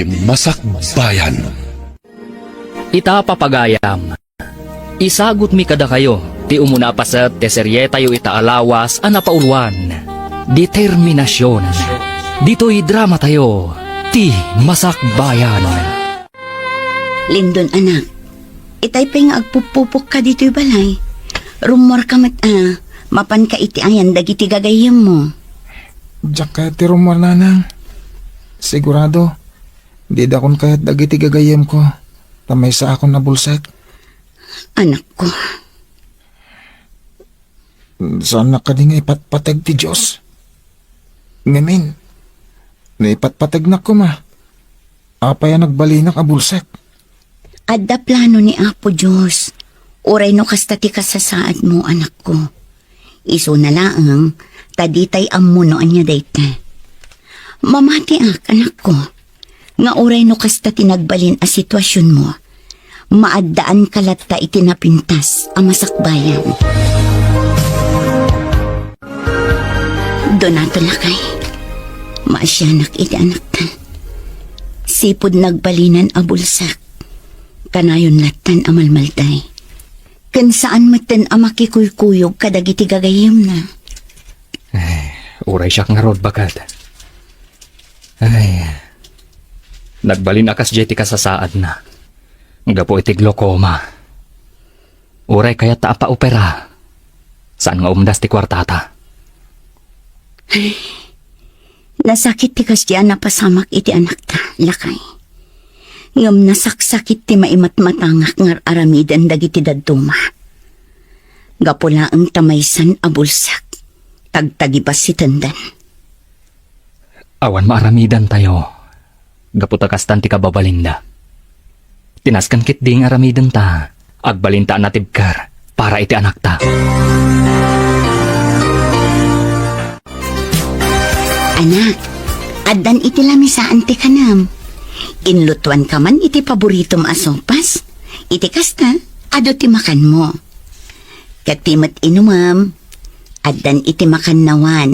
Masakbayan. Ita papagayam. Isagot mi kada kayo, ti umuna pa sa teserye tayo itaalawas anapauluan. Determinasyon. Dito'y drama tayo, ti Masakbayan. Lindon anak, itay pa nga agpupupok ka dito'y balay. Rumor ka mapan ka iti ayan dagiti gagayam mo. Diyak kaya ti rumor nanang. Sigurado, di dakon kaya't dagiti gagayem ko. Tamay sa akong nabulsek. Anak ko, Saan na ka di nga ipatpatag ti Diyos? Ngamin, naipatpatag na ko ma. Apay nagbalinak abulsek. adda plano ni Apo Diyos. Uray no kasta ti kasasaad mo anak ko. Iso na laang, taditay amunoan niya dayta. Mamati anak ko. Nga uray no kasta tinagbalin a sitwasyon mo. Maaddaan kalatta itinapintas ang masakbayan. Donato lakay. Maasyanak iti anak ta. Sipod nagbalinan a bulsak. Kanayon latan amalmalday. Kan saan matan a makikuykuyog kadagiti gagayim na. Uray siya nga rod bakad. Ay, nagbalin akas jeti kasasaad na. Gapo iti glokoma. Uray kaya ta pa opera. Saan nga umdas ti kwartata? Nasakit ti kasdian na pasamak iti anak ta, lakay. Ngam nasaksakit ti maimatmatangak ngar aramidan dagiti daduma. Gapula ang tamaysan abulsak. Tagtagibas si tendan. Awan maaramidan tayo. Gaputa kastan ti kababalinda. Tinaskan kit ding aramidan ta. Agbalinta natibkar para iti anak ta. Anak, addan iti lamisaan ti kanam. Inlutuan ka man iti paboritom asopas. Iti kasta, ado ti makan mo. Katimat inumam, addan iti makan nawan.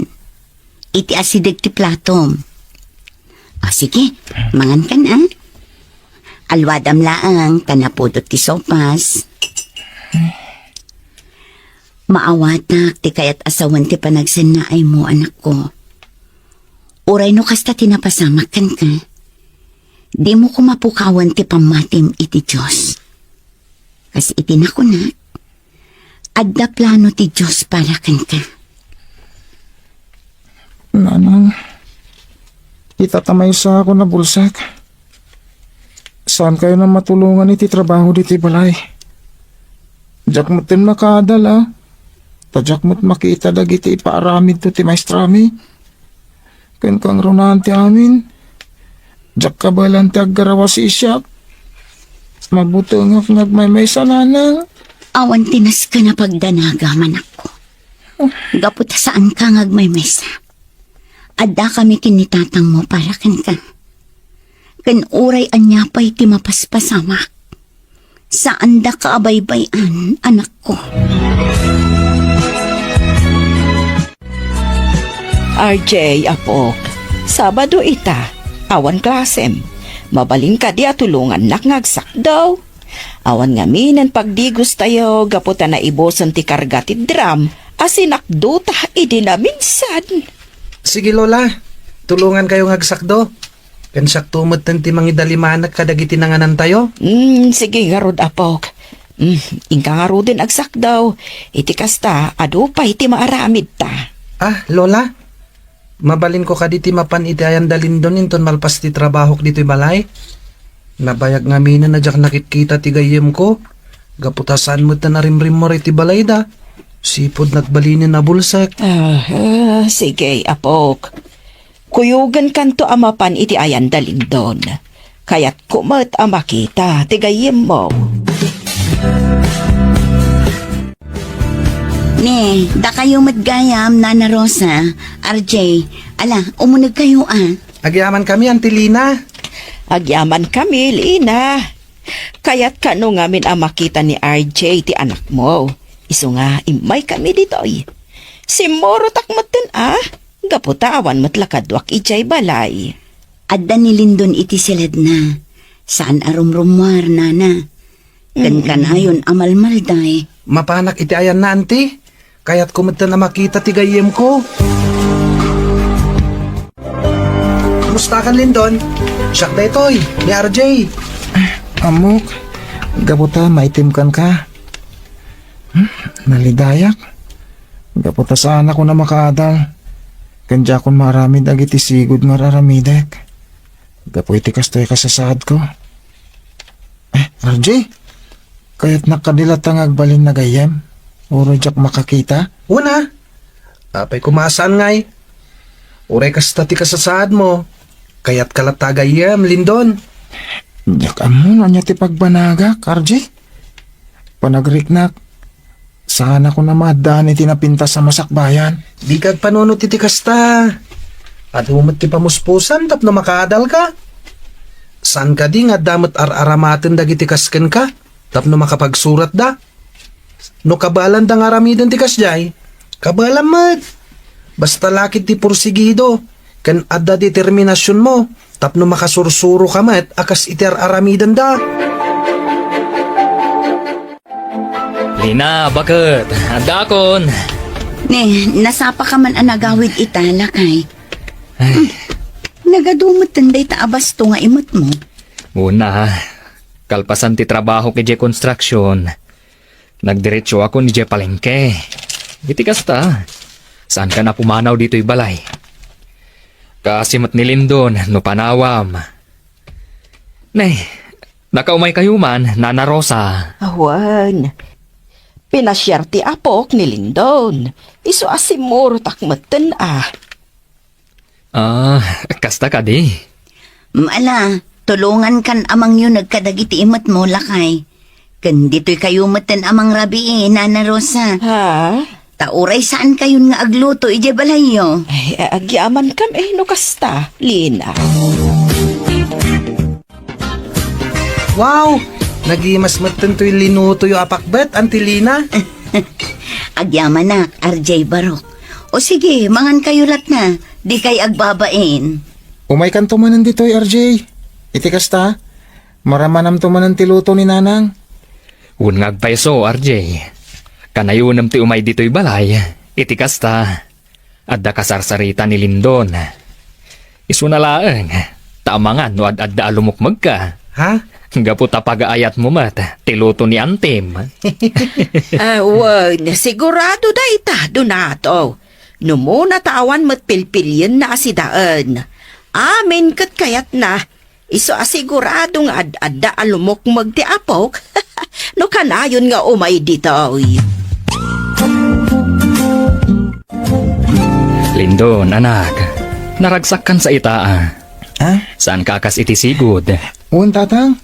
Iti asidig ti platom. O sige, mangan ka na. Alwadam laang, tanapudot ti sopas. Maawatak ti kayat asawan ti panagsannaay mo, anak ko. Uray no kasta tinapasamak kan ka. Di mo ko mapukawan ti pamatim iti Diyos. Kas iti na ko na. Adda plano ti Diyos para kan ka. Nanang, itatamay sa ako na bulsak. Saan kayo na matulungan iti trabaho diti balay? Diyak mo't din makadala. Tadyak mo't makita dagiti ipaaramid to ti maestrami. Ken kang runahan ti amin. Diyak kabalan ti aggarawa si Isyak. Mabutungak nagmaymay sa nanang. Awan tinas ka na pagdanaga, manak ko. Gaputa saan ka ngagmaymesa. Adda kami kinitatang mo para kan ka. Kan uray anya pa'y ti mapaspasamak. Saan da ka abaybayan, anak ko? RJ, apo, Sabado ita, awan klasem. Mabalin ka di atulungan nakngagsak daw. Awan ngaminan pagdigos tayo, gaputa na ibosan ti karga ti drum, asinakduta idinaminsan. Sige lola, tulungan kayo ngagsakdo. Kansak tumot ti mangidalimanag kadagiti nanganan tayo. Sige garod apok. Ingka nga ro din agsak daw. Iti kasta, adu pa iti maaramid ta. Ah, lola, mabalin ko kaditi mapan iti ayan dalin doon inton malpas ti trabahok dito'y balay. Nabayag nga mina na jak nakikita ti gayem ko. Gaputasan mo ta narimrim mo iti balay da. Sipod nagbalinin na bulsak. Sige apok. Kuyugan kanto amapan iti ayan dalin doon. Kaya't kumat amakita ti gayem mo. Ne, da kayo matgayam, Nana Rosa, RJ. Ala, umunag kayo Agyaman kami, Antilina. Agyaman kami, Lina. Kaya't kano ngamin ang makita ni RJ ti anak mo. Iso nga, imay kami dito'y. Si Moro takmatin Gaputawan matlakadwak ijay balay. Adda ni Lindon iti silad na. Saan arumrumwar, nana? Kan ayon amalmalday. Mapanak iti ayan na, auntie. Kaya't kumita na makita ti gayem ko. Kumusta ka, Lindon? Siyak na ito'y, ni RJ. Amok, gabuta maitimkan ka. Nalidayak. Gaputa sana ko na makaadal. Kanja kon marami dagiti sigud nga raramidek. Gapu iti kastoy kasasad ko. RJ, kayat nakadilat ang agbalin na gayem. Uro jak makakita. Una, apay kumasaan ngay. Uray kasta ti kasasad mo. Kaya't kalatagayam, Lindon. Jak amo na ti pagbanagak, RJ. Panagriknak. Sana ko na madaan iti napintas sa masakbayan. Di kag panunot iti kasta. At humot ti pamuspusan tapno makaadal ka. San ka di nga damot aramaten dagiti kasken ka? Tapno makapagsurat da. No kabalan da nga aramiden ti kasjay. Kabalan mat. Basta lakit ti porsigido. Kan adda determinasyon mo. Tapno makasursuro ka mat akas iti aramiden da. Lina, bakit? Adakon. Nasapa ka man anagawid itala kay. Nagadumot tanday taabasto nga imot mo. Una, kalpasan ti trabaho kay J Construction. Nagdiretso ako ni J Palengke. Iti kasta. Saan ka na pumanaw dito'y balay? Kasimot ni Lindon, no panawam. Nakaumay kayo man, Nana Rosa. Awan. Pinasyar ti apok ni Lindon. Iso asimuro takmeten Kasta ka di. Maala, tulungan kan amang yun nagkadagiti imot mo lakay. Kan dito'y kayo matan amang rabi Nana Rosa. Ha? Tauray saan kayon nga agluto, ije balayo. Ay, agyaman kam no kasta, Lina. Wow! Nagimas matan to'y linuto yung apakbet, Antilina. Agyaman na, RJ Barok. O sige, mangan kayo lat na. Di kay agbabain. Umay kan tumanan dito'y RJ. Iti kasta. Maramanam tumanan ti luto ni nanang. Unngag paiso, RJ. Kanayunam ti umay dito'y balay. Iti kasta. Adda kasarsarita ni Lindon. Isunalaang. Taamangan no adda alumukmag ka. Ha? Gaputa pag-aayat mo mat. Tiluto ni Antim. Awan, sigurado da itado na to. Numuna tawan mat pilpilyan na asidaan. Amin kat kayat na. Iso asiguradong ad-adda alumok magti apok. No kanayon nga umay dito. Lindon, anak. Naragsak kan sa itaa. Ha? Saan kakas iti sigud? Uwan tatang.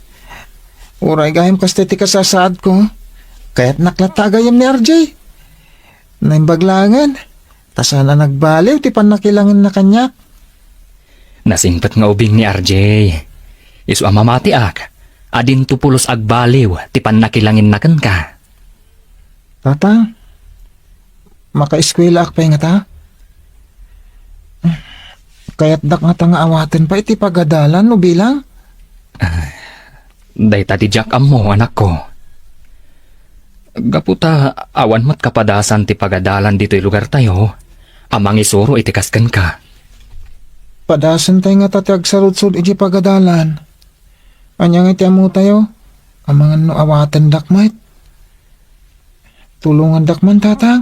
Uray gayam kasta ti kasasad ko. Kaya't naklatagayam ni RJ. Naimbaglangan. Tasana nagbaliw ti panakilangan na kanyak. Nasingpet nga ubing ni RJ. Isu amamati ak. Adin tupulos agbaliw ti panakilangin na kan ka. Tatang. Makaeskwela ak pa nga ta. Kaya't dak nga nga awaten pa iti pagadalan no bilang. Day tati Jack mo, anak ko. Gaputa, awan mat kapadasan ti pagadalan dito'y lugar tayo. Amang isuro itikaskan ka. Padasan tayo nga tatag sa rudsod iti pagadalan. Anya nga iti amo tayo. Amangan no awaten dakmait. Tulungan dakman tatang.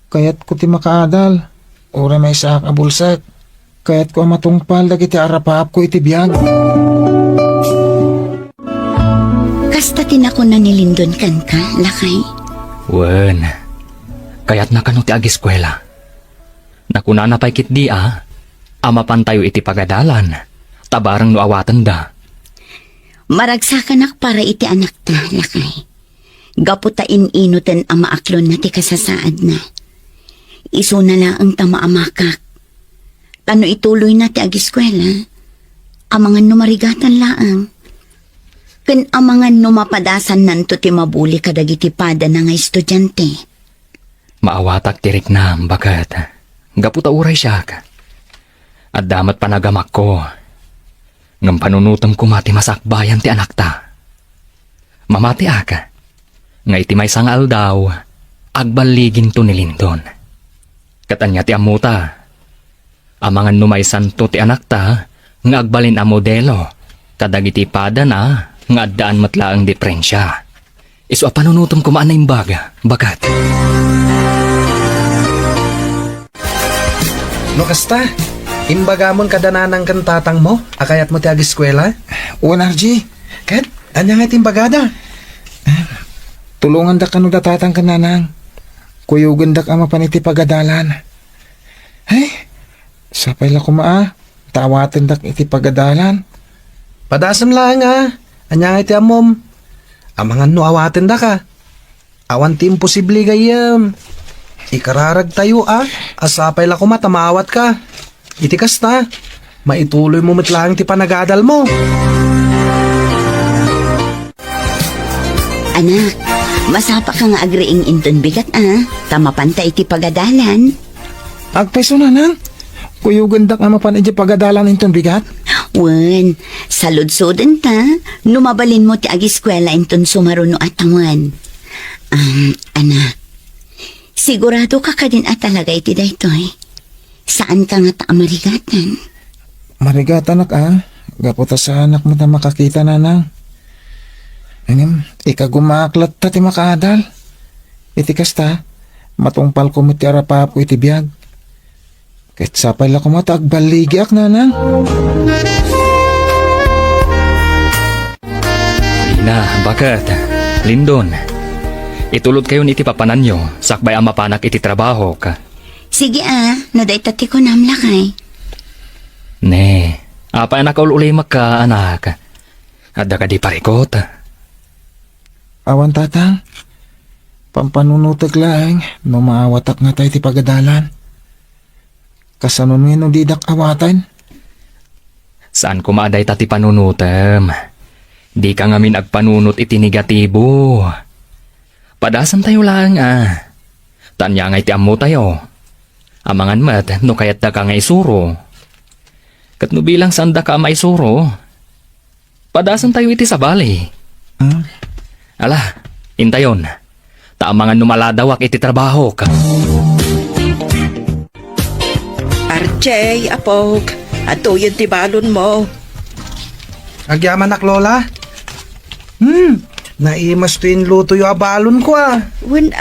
Kaya't ko ti makaadal. Ura may saak abulsat. Kaya't ko matungpal dagiti arapap ko iti biyag. Kasta tinako na ni Lindon kan ka, lakay. Wen, kaya't nakano ti agiskwela. Nakunana pa'y kitdi amapan tayo iti pagadalan. Tabarang no awatan da. Maragsakan para iti anak ta, lakay. Gaputain inutan ang maaklon na ti kasasaad na. Iso na lang ang tamaamakak. Tano ituloy na ti agiskwela. Amangan numarigatan laang. Ken amangan numapadasan nanto ti mabuli kadagiti pada na nga estudyante. Maawatak tirik na, bakat. Gaputa uray siya ka. At damat panagamak ko. Ngam panunutom ko mati masakbayan ti anak ta. Mamati aka. Nga iti may sangal daw, agbaligin to ni Lindon. Katanya ti amuta. Amangan numay santo ti anak ta, nga agbalin a modelo. Kadagiti pada na, nga addaan matla ang diferensya. Isu a panunutom ko maan na imbaga, bagat. No kasta, imbagamon kadananang kan tatang mo, akayat mo ti agiskwela? Uwan, RJ. Kat, anya nga timbagada? Tulungan da kanu datatang kananang. Kuyugan da ka mapaniti pagadalan. Ay, sapay la kumaa. Tawatin dak iti pagadalan. Padasam lang anya nga ti amom. Amangan no awaten da ka. Awan ti imposible gayam. Ikararag tayo asapay la kuma tamawat ka. Iti kasta, maituloy mo matlang ti panagadal mo. Anak, masapa ka nga agriing inton bigat Tama panta iti pagadalan. Agpeso nanang. Kuyugan da ka mapaniti pagadalan inton bigat. Wen, salud-suden ta, numabalin mo ti agiskwela inton sumaruno atawan. Anak, sigurado ka ka din at talaga iti daytoy. Saan ka nga ta marigatan? Marigatan nak Gaputa sa anak mo ta makakita nanang. Ikagumaklat ta ti makaadal. Iti kasta, matungpal ko mo ti arapapo iti biyag. Kahit sapay la ko matagbaligi ak nanang. Lina, bakat. Lindon. Itulod kayo ni iti papanan nyo, sakbay ang mapanak iti trabaho ka. Sige no day tati ko namlakay. Ne, apa anak ululay maka anak. Adda ka di parikot. Awan tatang. Pampanunutag laeng no maawatak nga tayo ti pagadalan. Kasanon nga no didak awatan. Saan kumaaday tati panunutem? Di ka ngamin agpanunot iti negatibo. Padasam tayo lang Tanya nga iti ammo tayo. Amangan mat no kayat da ka nga isuro. Kat no bilang sanda ka maisuro. Padasam tayo iti sabali. Ala, intayon. Taamangan numaladawak iti trabaho ka. RJ, apog, atuyod ti balon mo. Agyaman nak lola? Naimas to yung luto yung abalon ko Wen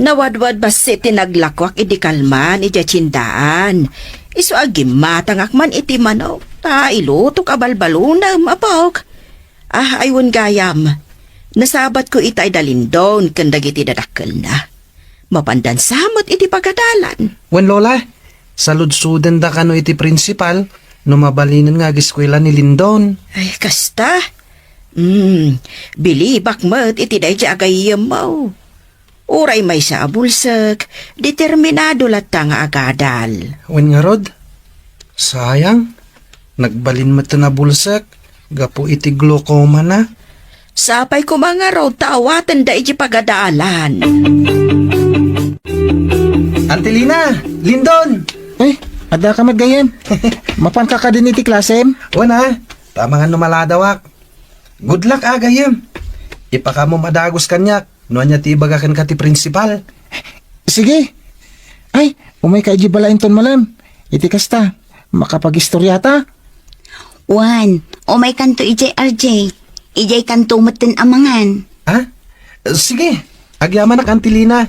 nawadwad basi tinaglakwak iti kalman iti tsindaan. Isu agimatang akman iti manok. Ta iluto ka balbalunam, apog. Aywan gayam. Nasabat ko itay dalindon kandag iti dadakkel na. Mapandan samot iti pagadalan. Wen lola, saludsudan da kano iti principal, no mabalinan nga agiskwela ni Lindon. Ay, kasta. Bilibak mat iti day agayam mo. Uray may sa abulsak, determinado latta nga agadal. Wen nga rod, sayang, nagbalin mo na bulsak, gapo iti glaucoma na. Sapay ko mga raw taawatan da iti pagadalan. Antelina, Lindon! Ay, ada ka matgayem. Mapan ka ka din iti klasem. Wana, tama nga numaladawak. Good luck agayem. Ipaka mo madagos kanyak, no anya ti ibagakan ka ti principal. Sige. Ay, umay ka ijibalain ton malam. Iti kasta, makapagistoryata. Wan, may kanto ijay RJ. Ijay kanto matin amangan. Sige, agyaman na Antelina.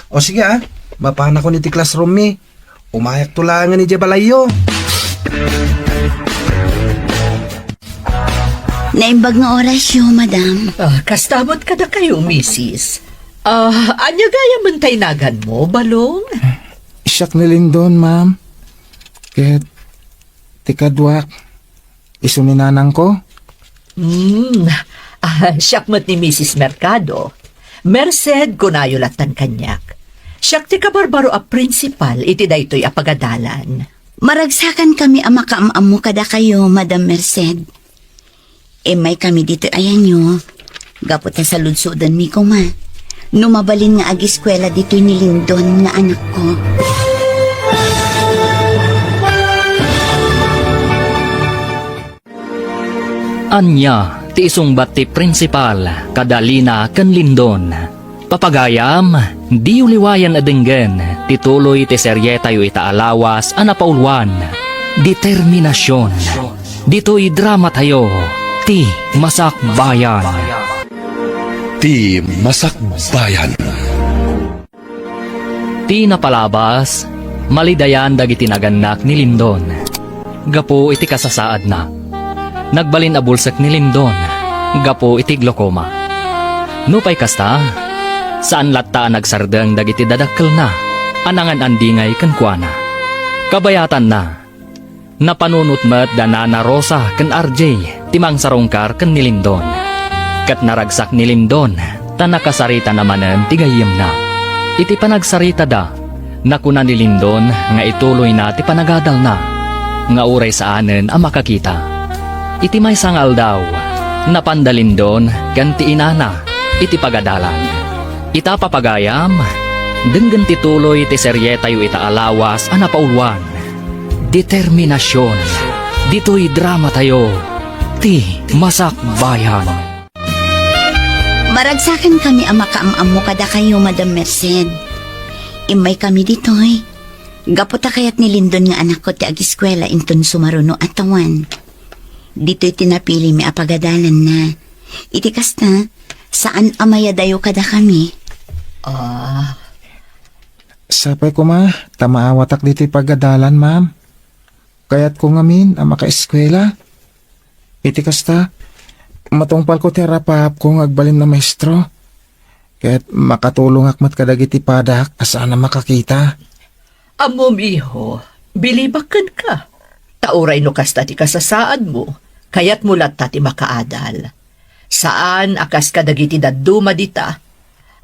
O sige mapana ko ni ti classroom mi. Umayak tulangan ni Jebalayo. Naimbag nga orasyo, madam. Kastamot ka na kayo, misis. Anya gaya man taynagan mo, balong? Siyak na Lindon, ma'am. Ket, tikadwak. Isu ni nanang ko. Siyakmat ni Mrs. Mercado. Merced kunayo latan kanyak. Siyak ti kabarbaro a principal iti daytoy a pagadalan. Maragsakan kami ang makaamamo kada kayo, Madam Merced. May kami dito ayan nyo. Gaputa sa ludsudan mi ko ma. Numabalin nga agiskwela dito ni Lindon nga anak ko. Anya, ti isungbat ti principal, kadalina ken Lindon. Papagayam, di uliwayan adenggen, tituloy ti seryeta yu itaalawas anapaulwan. Determinasyon. Dito'y drama tayo, ti Masakbayan. Ti Masakbayan. Ti napalabas, malidayan dagiti naganak ni Lindon. Gapo iti kasasaad na. Nagbalin a bulsak ni Lindon. Gapo iti glaucoma. Nupay kasta, saan latta nagsardeng dagiti dadakkel na, anangan andingay kenkwana. Kabayatan na, napanunot met Danana Rosa ken RJ, timang sarongkar ken ni Lindon. Kat naragsak ni Lindon, tanakasarita namanen tigayem na. Iti panagsarita da, nakuna ni Lindon nga ituloy na ti panagadal na, nga uray saanen ang makakita. Iti may sangal daw, napandalindon ken ti inana, iti pagadalan. Ita papagayam, denggen tituloy ti seryeta yu itaalawas anapaulwan. Determinasyon, dito'y drama tayo, ti Masakbayan. Maragsakan kami ang makaamam mo kada kayo, Madam Merced. Imay kami ditoy. Gaputa kayat ni Lindon nga anak ko ti agiskwela inton sumaruno atawan. Dito'y tinapili mi apagadalan na. Iti kasta, saan amaya dayo kada kami? Sapay ko ma, tamaawatak dito'y pagadalan, ma'am. Kaya't ko ngamin ang makaeskwela. Iti kasta, matungpal ko ti rapap kong agbalin na maestro. Kaya't makatulong akmat kadagiti padak asaan na makakita. Amom iho, bilibakan ka. Tauray no kasta ti kasasaad mo, kayat mulat ta ti makaadal. Saan akas kadagiti daduma dita?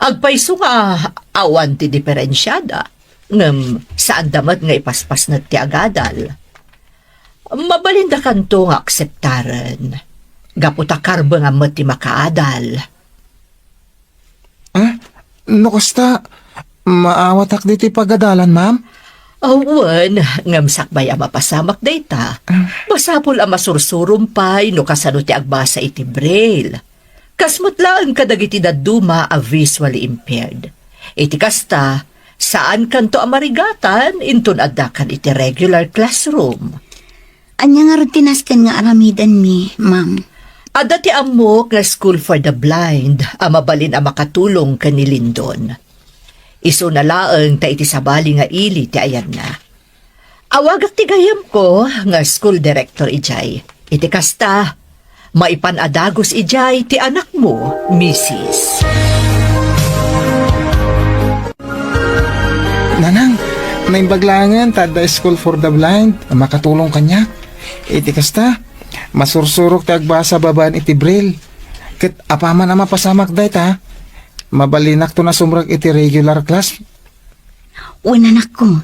Agpaiso nga awan ti diferensyada. Ngem saan damat nga ipaspas na ti agadal. Mabalinda kanto nga akseptaren. Gaputa karba nga met ti makaadal. No kasta, maawatak dito'y pagadalan, ma'am. Awan, ngam sakbay ang mapasamak dayta. Masapol ang masursurumpay no kasano ti agbasa iti braille. Kasmat lang kadagiti daduma a visually impaired. Iti kasta, saan kanto ang marigatan inton addakan iti regular classroom. Anya nga rutinaskan nga aramidan mi, ma'am. Ada ti amok nga school for the blind, mabalin ang makatulong kani Lindon. Iso na laeng ta iti sabali nga ili ti ayan na. Awagak ti gayam ko nga school director ijay. Iti kasta, maipanadagos ijay ti anak mo, Mrs. Nanang, naimbaglangan tada school for the blind, ang makatulong kanya. Iti kasta, masursurok ti agbasa babaan iti braille. Ket apaman ang mapasamak day ta, mabalinak to na sumrag iti regular class. Unanak ko,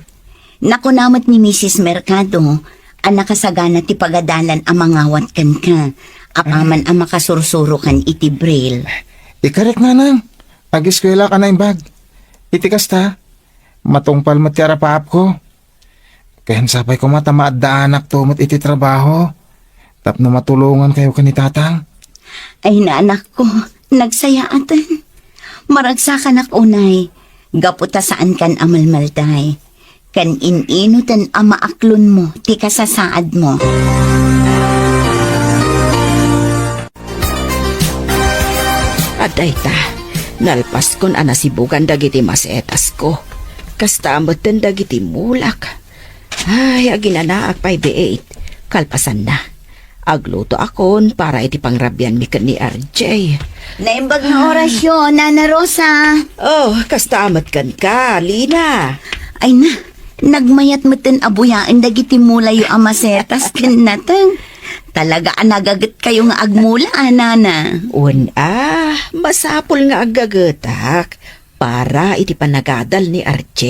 nakunamat ni Mrs. Mercado, ang nakasagana ti pagadalan ang mangawat kan ka, apaman ang makasursuro kan iti braille. Ikarek nanang, pag-eskwela ka na imbag. Iti kasta, matungpal matiara paap ko. Kayan sapay ko matamaad daanak to mat iti trabaho. Tapno matulungan kayo kanitatang. Ay naanak ko, nagsayaan. Maragsakan ak unay, gaputa saan kan amalmalday. Kan ininutan ang maaklon mo, ti kasasaad mo. Aday ta, nalpas kon anasibugan dagiti masetas ko. Kasta amatan dagiti mulak. Ay, aginanaak 5-8. Kalpasan na. Agluto akon para iti pangrabyan mi ken ni RJ. Naimbag na orasyon, Nana Rosa. Oh, kasta amat kan ka, Lina. Ay na, nagmayat meten abuyaan dagiti mulayo ang masetas ken natang. Talaga nagagat kayo nga agmula, Nana. Masapol nga agagetak para iti panagadal ni RJ.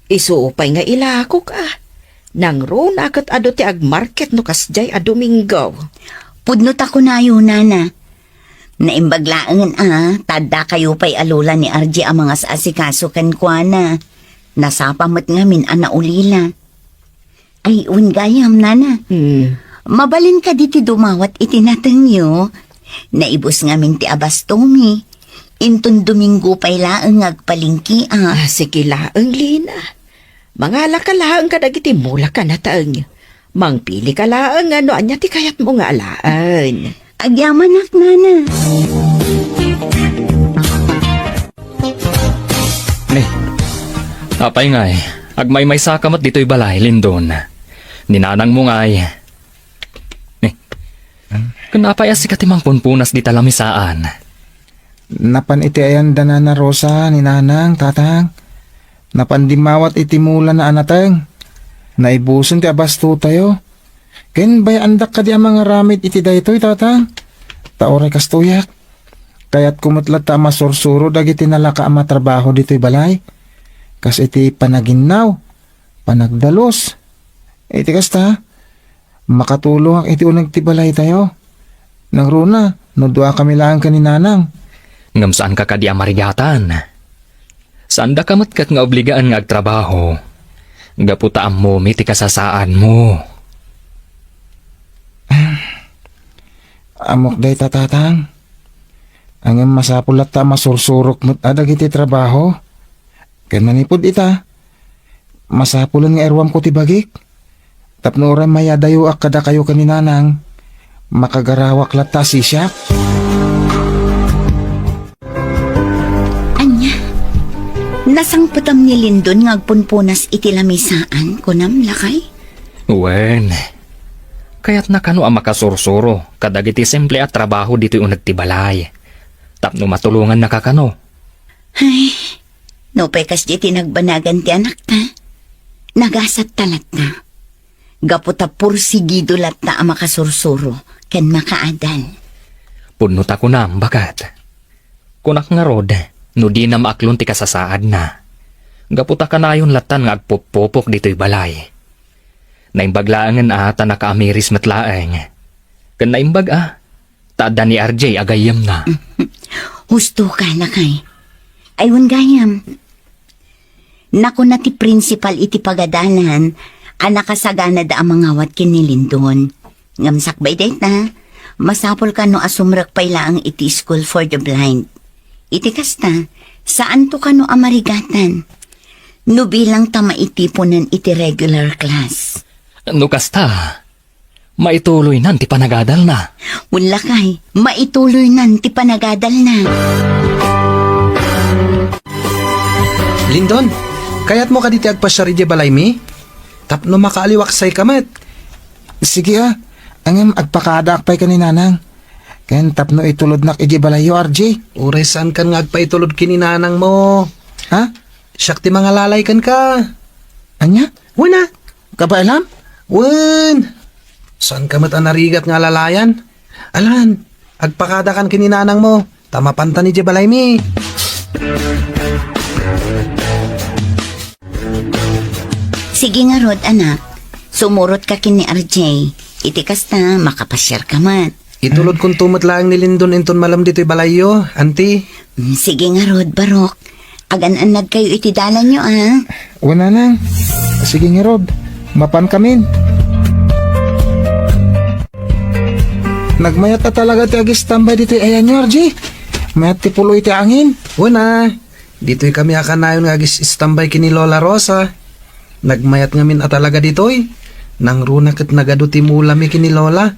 Isuupay nga ilakok Nang rona kat ado ti agmarket no kasjay a Domingo. Pudnot ako na yun, Nana. Naimbaglaan tada kayo pa'y alula ni RJ ang mga asikaso kan kwa na. Nasapamat ngamin ana ulila. Ay, gayam, Nana. Mabalin ka diti dumawat itinatangyo. Naibos ngamin ti abastomi. Intun Domingo pa'y laang agpalingki Sige laang, Lina. Mangala ka laang ka dagiti mula ka na taang. Mangpili ka laang ano anya ti kayat mo nga alaan. Agyaman nana. Apay ngay, agmay-may sakamat dito'y balay, Lindon. Ninanang mo ngay. Kanapay si katimang punpunas di talamisaan. Napan iti ayan danana Rosa ni nanang, tatang. Napan dimawat iti mula na anateng. Naibuson ti abasto tayo. Ken bay andak ka di ang mga ramit iti daytoy, tatang. Taoray kastuyak. Kaya't kumutlat ta masursuro dagiti nalaka ang matrabaho dito'y balay. Kas iti panaginaw, panagdalos. Iti kasta, makatulong iti unag ti balay tayo. Nang runa, nudua kami lang kaninanang. Ngam saan ka kadi amarigatan? Saan da kamat kat nga obligaan nga agtrabaho? Gaputaan mo, miti kasasaan mo. Amok day tatatang. Ang masapulat ta masursurok mo't adag iti trabaho. Ken manipod ita. Masapulan nga erwam ko ti bagik. Tapno oray mayadayo ak kada kayo kaninanang. Makagarawak lata si siya. Anya, nasangputam ni Lindon ngagpunpunas iti lamisaan kunam lakay. Wen, kaya't nakano ang makasursuro, kadagiti simple at trabaho dito'y unag tibalay. Tapno matulungan nakakano. Ay, no pekas di tinagbanagan ti anak ta. Nagasat talat ta. Gaputa pursigido latta ang makasursuro, ken makaadal. Punot ako na, bakat. Kunak nga rod, no di na maaklon ti kasasaad na. Gaputa ka na yun latan nga agpupupok dito'y balay. Naimbaglaangan ata nakaamiris matlaeng. Kan naimbag tada ni RJ agayam na. Husto ka na kay. Aywan gayam. Naku na ti principal iti pagadanan, anak kasagana da ang mga wat kinilindon. Ngamsak bay date na, masapol ka no asumrak payla ang iti school for the blind. Iti kasta, saan to ka no amarigatan? No bilang tama itiponan iti regular class. No kasta, maituloy nan ti panagadal na. Wala kay, maituloy nan ti panagadal na. Lindon, kayat mo ka diti agpasyari di balay mi? Tapno makaaliwaksay kamat. Sige angem agpakadak pa'y kaninanang. Ken tapno itulod nak iji balayo RJ. Uray saan kan nga agpaitulod kininanang mo? Ha? Siyak ti mga lalay kan ka. Anya? Wala. Kabailam? Wen. Saan ka mat anarigat nga lalayan? Alan, agpakada kan kininanang mo. Tama panta ni balay mi. Sige nga Rod, anak. Sumurot ka kini RJ. Iti kasta, makapasyar ka man. Itulod kong tumot lang ni Lindon inton malam dito'y balayo, auntie. Sige nga Rod, Barok. Agan-anag kayo iti dalan nyo, Wala nang. Sige nga Rod, mapan kamin. Nagmayat na talaga ti agis tambay dito ayan nyo RJ. Mayat ti pulo iti angin. Una, dito'y kami akanayon nga agis istambay kini Lola Rosa. Nagmayat ngamin talaga dito'y. Nang runa kat nagaduti mula mi kini Lola.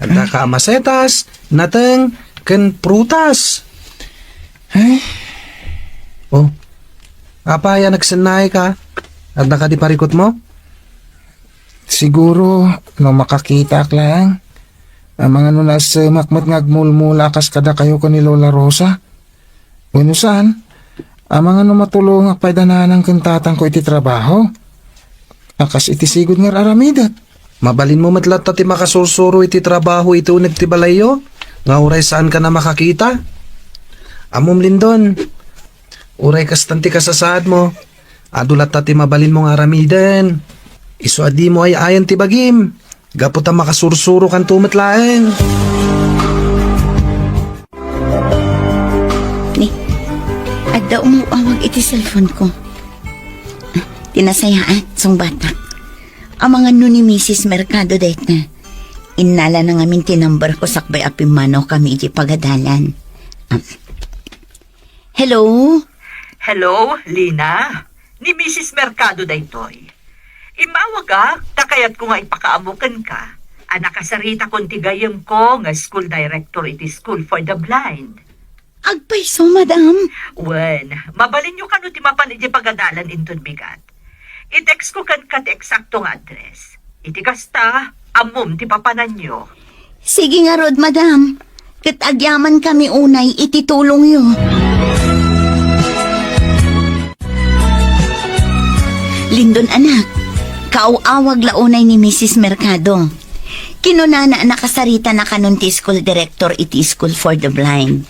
At ka masetas, nateng, ken prutas. Ay, Oh, apa ya nagsanay ka? At di parikot mo? siguro no makakita ka lang. Ang mga nunas makmat ngagmulmula kas kada kayo ko ni Lola Rosa. Uno saan? Ang mga numatulong akpay dananang kantatang ko iti trabaho. Akas iti sigod nga aramidat. Mabalin mo matlat ti makasursuro iti trabaho ito nagtibalayo. Nga uray saan ka na makakita? Amom Lindon, uray kastanti kasasad mo. Adulat ti mabalin mo nga aramiden. Isu adi mo ay ayan ti bagim. Gapot ang makasursuro kan tumatlaeng. Ni, adda umuawag iti cellphone ko. Tinasayaan, song batak. Ang mga nun ni Mrs. Mercado dahit na. Inala na ngamin tinumber ko sakbay apimano kami iti pagadalan. Hello? Hello, Lina. Ni Mrs. Mercado daytoy. Imawag ka, takayat ko nga ipakaamukan ka. Nakasarita kong tigayam ko nga school director iti School for the Blind. Agpay so, madam. Wen, mabalin nyo kano ti mapan iti pagadalan inton bigat. I-text ko kan kat eksaktong address. Iti kasta, amom ti papanan nyo. Sige nga, Rod, madam. Katagyaman kami unay, ititulong yo. Lindon, anak. Kauawag launay ni Mrs. Mercado. Kinunana nakasarita na kanon ti school director iti School for the Blind.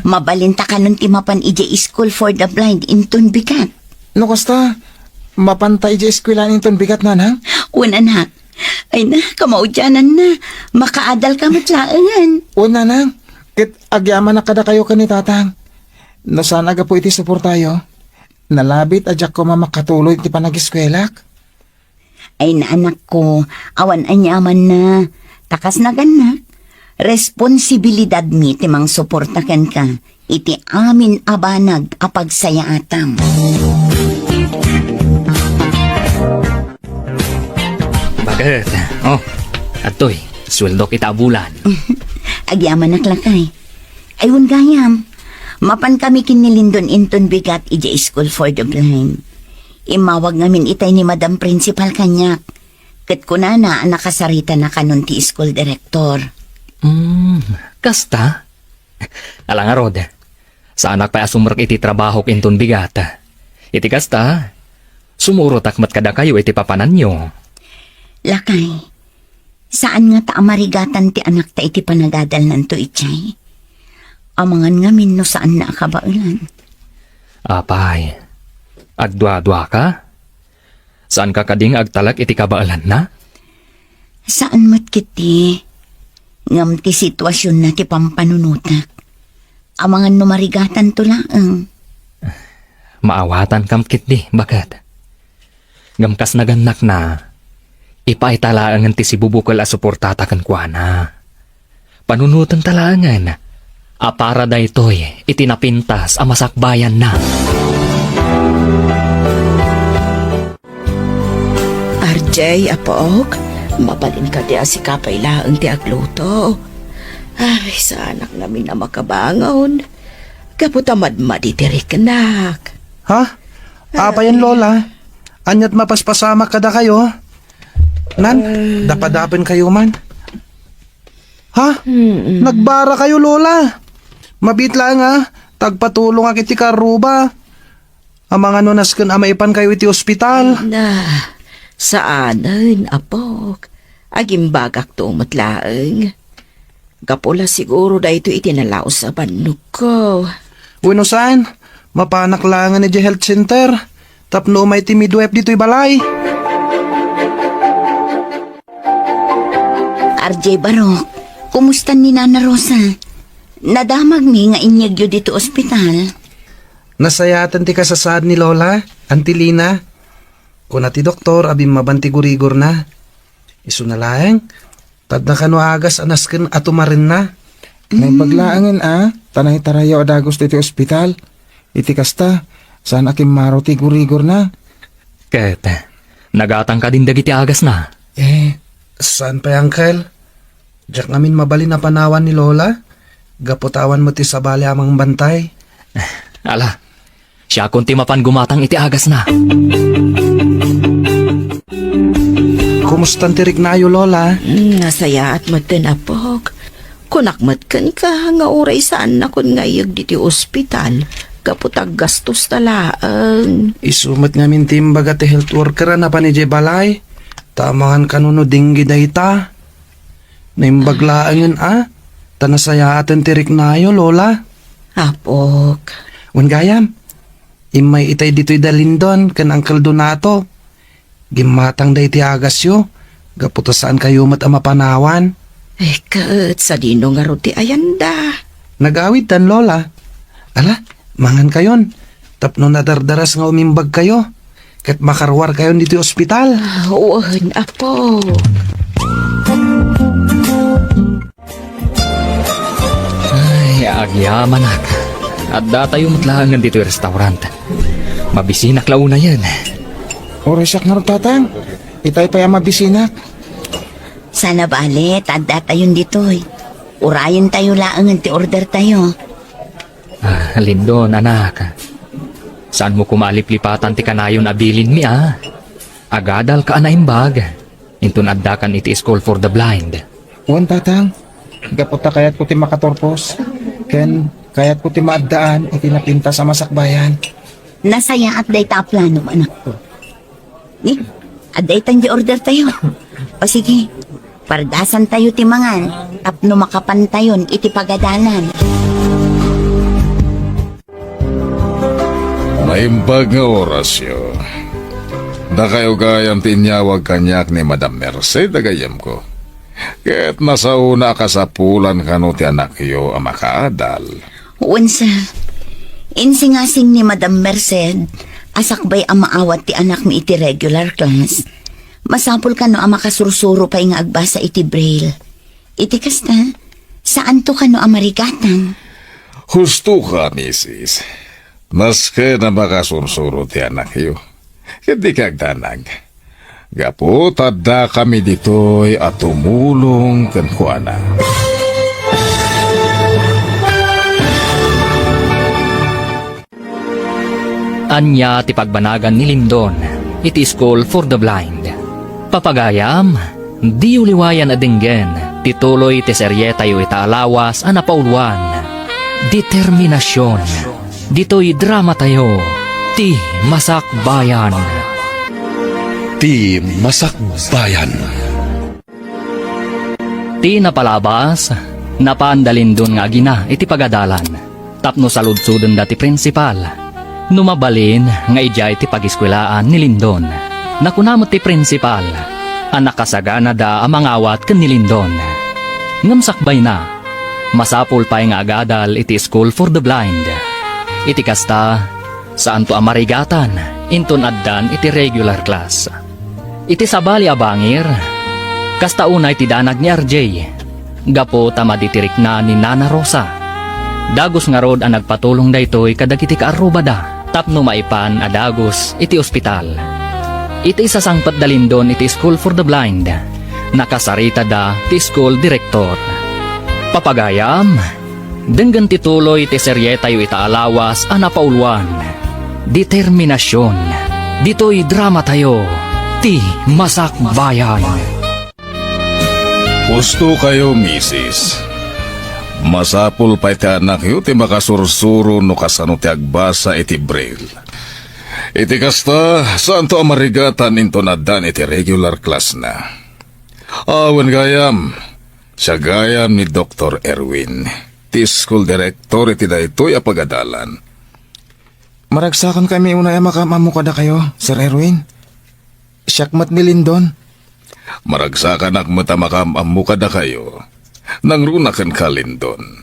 Mabalinta kanon ti mapan iti School for the Blind inton bigat. No, kasta, mapantay di eskwilan inton bigat na, nang? Anak. Ay na, kamaudyanan na. Makaadal ka matlaangan. Una, nang. Kit agyaman na kada kayo ka ni tatang. No, sana ga po iti support tayo. Nalabit adyak ko mamakatuloy iti panag-eskwelak. Ay na, anak ko, awan anyaman na. Takas na na. Responsibilidad mi timang suportakan ka. Iti amin abanag apagsaya atam. Bakit? Oh, atoy, sweldo kita bulan. Agyaman naklakay. Ayun gayam. Mapan kami kinilindon inton bigat ija School for the Blind. Imawag ngamin itay ni Madam Principal kanyak. Kat kunana nakasarita na kanon ti school director. Kasta? Alang nga, Rod. Sa anak pa asumrak iti trabaho kinton bigat. Iti kasta, sumurot akmat kada kayo iti papanan nyo. Lakay, saan nga ta amarigatan ti anak ta iti panagadal nanto itchay? Amangan ngamin no saan na akabailan. Apay, agdwa-dwa ka? Saan ka kading agtalak iti kabaalan na? Saan mat kiti? Ngam ti sitwasyon na ti pampanunutak. Amangan no marigatan to laang. Maawatan kam kitdi, bakit? Gamkas naganak na, ipaitalaangan ti si bubukol a suportatakan kwa na. Panunutan talangan, apara da ito'y itinapintas a masakbayan na. RJ, apok, mabalin ka di si kapay laang ti agluto. Ay, sa anak namin na makabangon. Kaputamad maditirik anak. Ha? Apa yan, Lola? Anyat mapaspasama kada kayo? Nan, dapadapin kayo man. Ha? Nagbara kayo, Lola. Mabitla nga, tagpatulong ang iti karuba. Ang mga nunaskan amaipan kayo iti ospital. Na, saanan, apok. Agimbagak to matlaang. Kapula siguro da ito itinalaw sa banug ko. Bueno, saan? Mapanaklangan ni health center. Tapno may timidwep dito'y balay. RJ Barok, kumusta ni Nana Rosa? Nadamag mi nga inyagyo dito ospital. Nasayatan ti kasasad ni Lola, Antilina. Kung ti doktor, abim mabantigurigor na. Isu na lang, tad na kano agas anasken atumarin na. May baglaangan tanay tarayo adagos dito ospital. Iti kasta, saan akim maro ti gurigor na. Ket, nagatang ka din dagiti agas na. Saan pa, Uncle? Diyak ngamin mabalin na panawan ni Lola. Gaputawan mo ti sabali amang bantay. Ala, siya kunti mapan gumatang iti agas na. Kumustan ti Rignayo, Lola? Nasaya at matin, apok. Kunakmat kan ka nga uray saan na kun ngayag diti ospital. Kaputag gastos talaang. Isumat ngamin timbaga ti health worker na pa ni balay. Tamangan kanuno dinggi dayta. Naimbaglaan yun tanasaya atin ti Rignayo, Lola. Apok. Gayam, imay itay dito'y dalindon kan Uncle Donato. Gimatang day ti agas yo. Gaputasaan kayo mat mapanawan. Kat sa dino nga ruti ayanda. Nagawid tan, Lola. Ala, mangan kayon. Tapno nadardaras nga umimbag kayo. Kat makarwar kayon dito ospital. Uwan, apo. Agyaman nak. At datayo matlahangan dito yung restaurant. Mabisinak launa yan. Oras yak nga tatang. Itay pa yung mabisinak. Sana bale, tanda tayo dito eh. Urayan tayo laang ti order tayo. Lindon, anak. Saan mo kumaliplipatan ti kanayon abilin mi Agadal ka na imbag. Intun addakan iti school for the blind. Uwan tatang. Gaputa kayat ko ti makatorpos. Ken kayat ko ti maadaan itinapinta sa masakbayan. Nasaya at day ta plano, anak ko. Aday tang di order tayo. O sige, pardasan tayo ti mangan. Tapno makapantayon iti pagadalan. Naimbag nga orasyo. Da kayo gayam tinyawag kanyak ni Madam Merced dagayam ko. Kaya't nasauna ka sa pulan kano ti anak yo ang makaadal. Unsa, insingasing ni Madam Merced, asakbay ang maawat ti anak mi iti regular class. Masapul ka no ang makasursuro pa nga agbasa iti braille. Iti kasta, saan to ka no ang marigatan? Husto ka, misis. Maske na makasursuro ti anak yo. Hindi kagdanag. Gapo, tada kami dito'y at tumulong kan kuana. Anya ti pagbanagan ni Lindon, iti school for the blind. Papagayam, di uliwayan adinggen, tituloy ti serye tayo itaalawas anapauluan. Determinasyon, dito'y drama tayo, ti Masakbayan. Ti Masakbayan. Ti napalabas, napandalin dun nga gina iti pagadalan. Tapno saludsuden dati prinsipal. Numabalin nga ijay ti pag-iskwelaan ni Lindon. Nakunamot ti prinsipal, anak kasagana da amangawat ken ni Lindon. Ngamsakbay na, masapul pa'y nga agadal iti school for the blind. Iti kasta, saan to amarigatan, inton addan iti regular class. Iti sabali abangir, kasta unay ti danag ni RJ, gapo tamaditirik na ni Nana Rosa. Dagos nga rod ang nagpatulong daytoy kadagiti kaaruba da, tapno maipan adagos iti ospital. Iti isasangpat dalindon iti school for the blind, nakasarita da ti school director. Papagayam, denggan tituloy ti serye tayo itaalawas anapauluan. Determinasyon, dito'y drama tayo, ti Masakbayan. Gusto kayo, misis. Masapul pa iti anak yo ti makasursuro no kasano ti agbasa iti braille. Iti kasta, saan to amarigatan into nadan iti regular class na. Awan gayam, siya gayam ni Dr. Erwin, ti school director iti daytoy apagadalan. Maragsakan kami unay makamamukada kayo, Sir Erwin. Siyakmat ni Lindon. Maragsakan akmat makamamukada kayo. Nangrunakan ka, Lindon.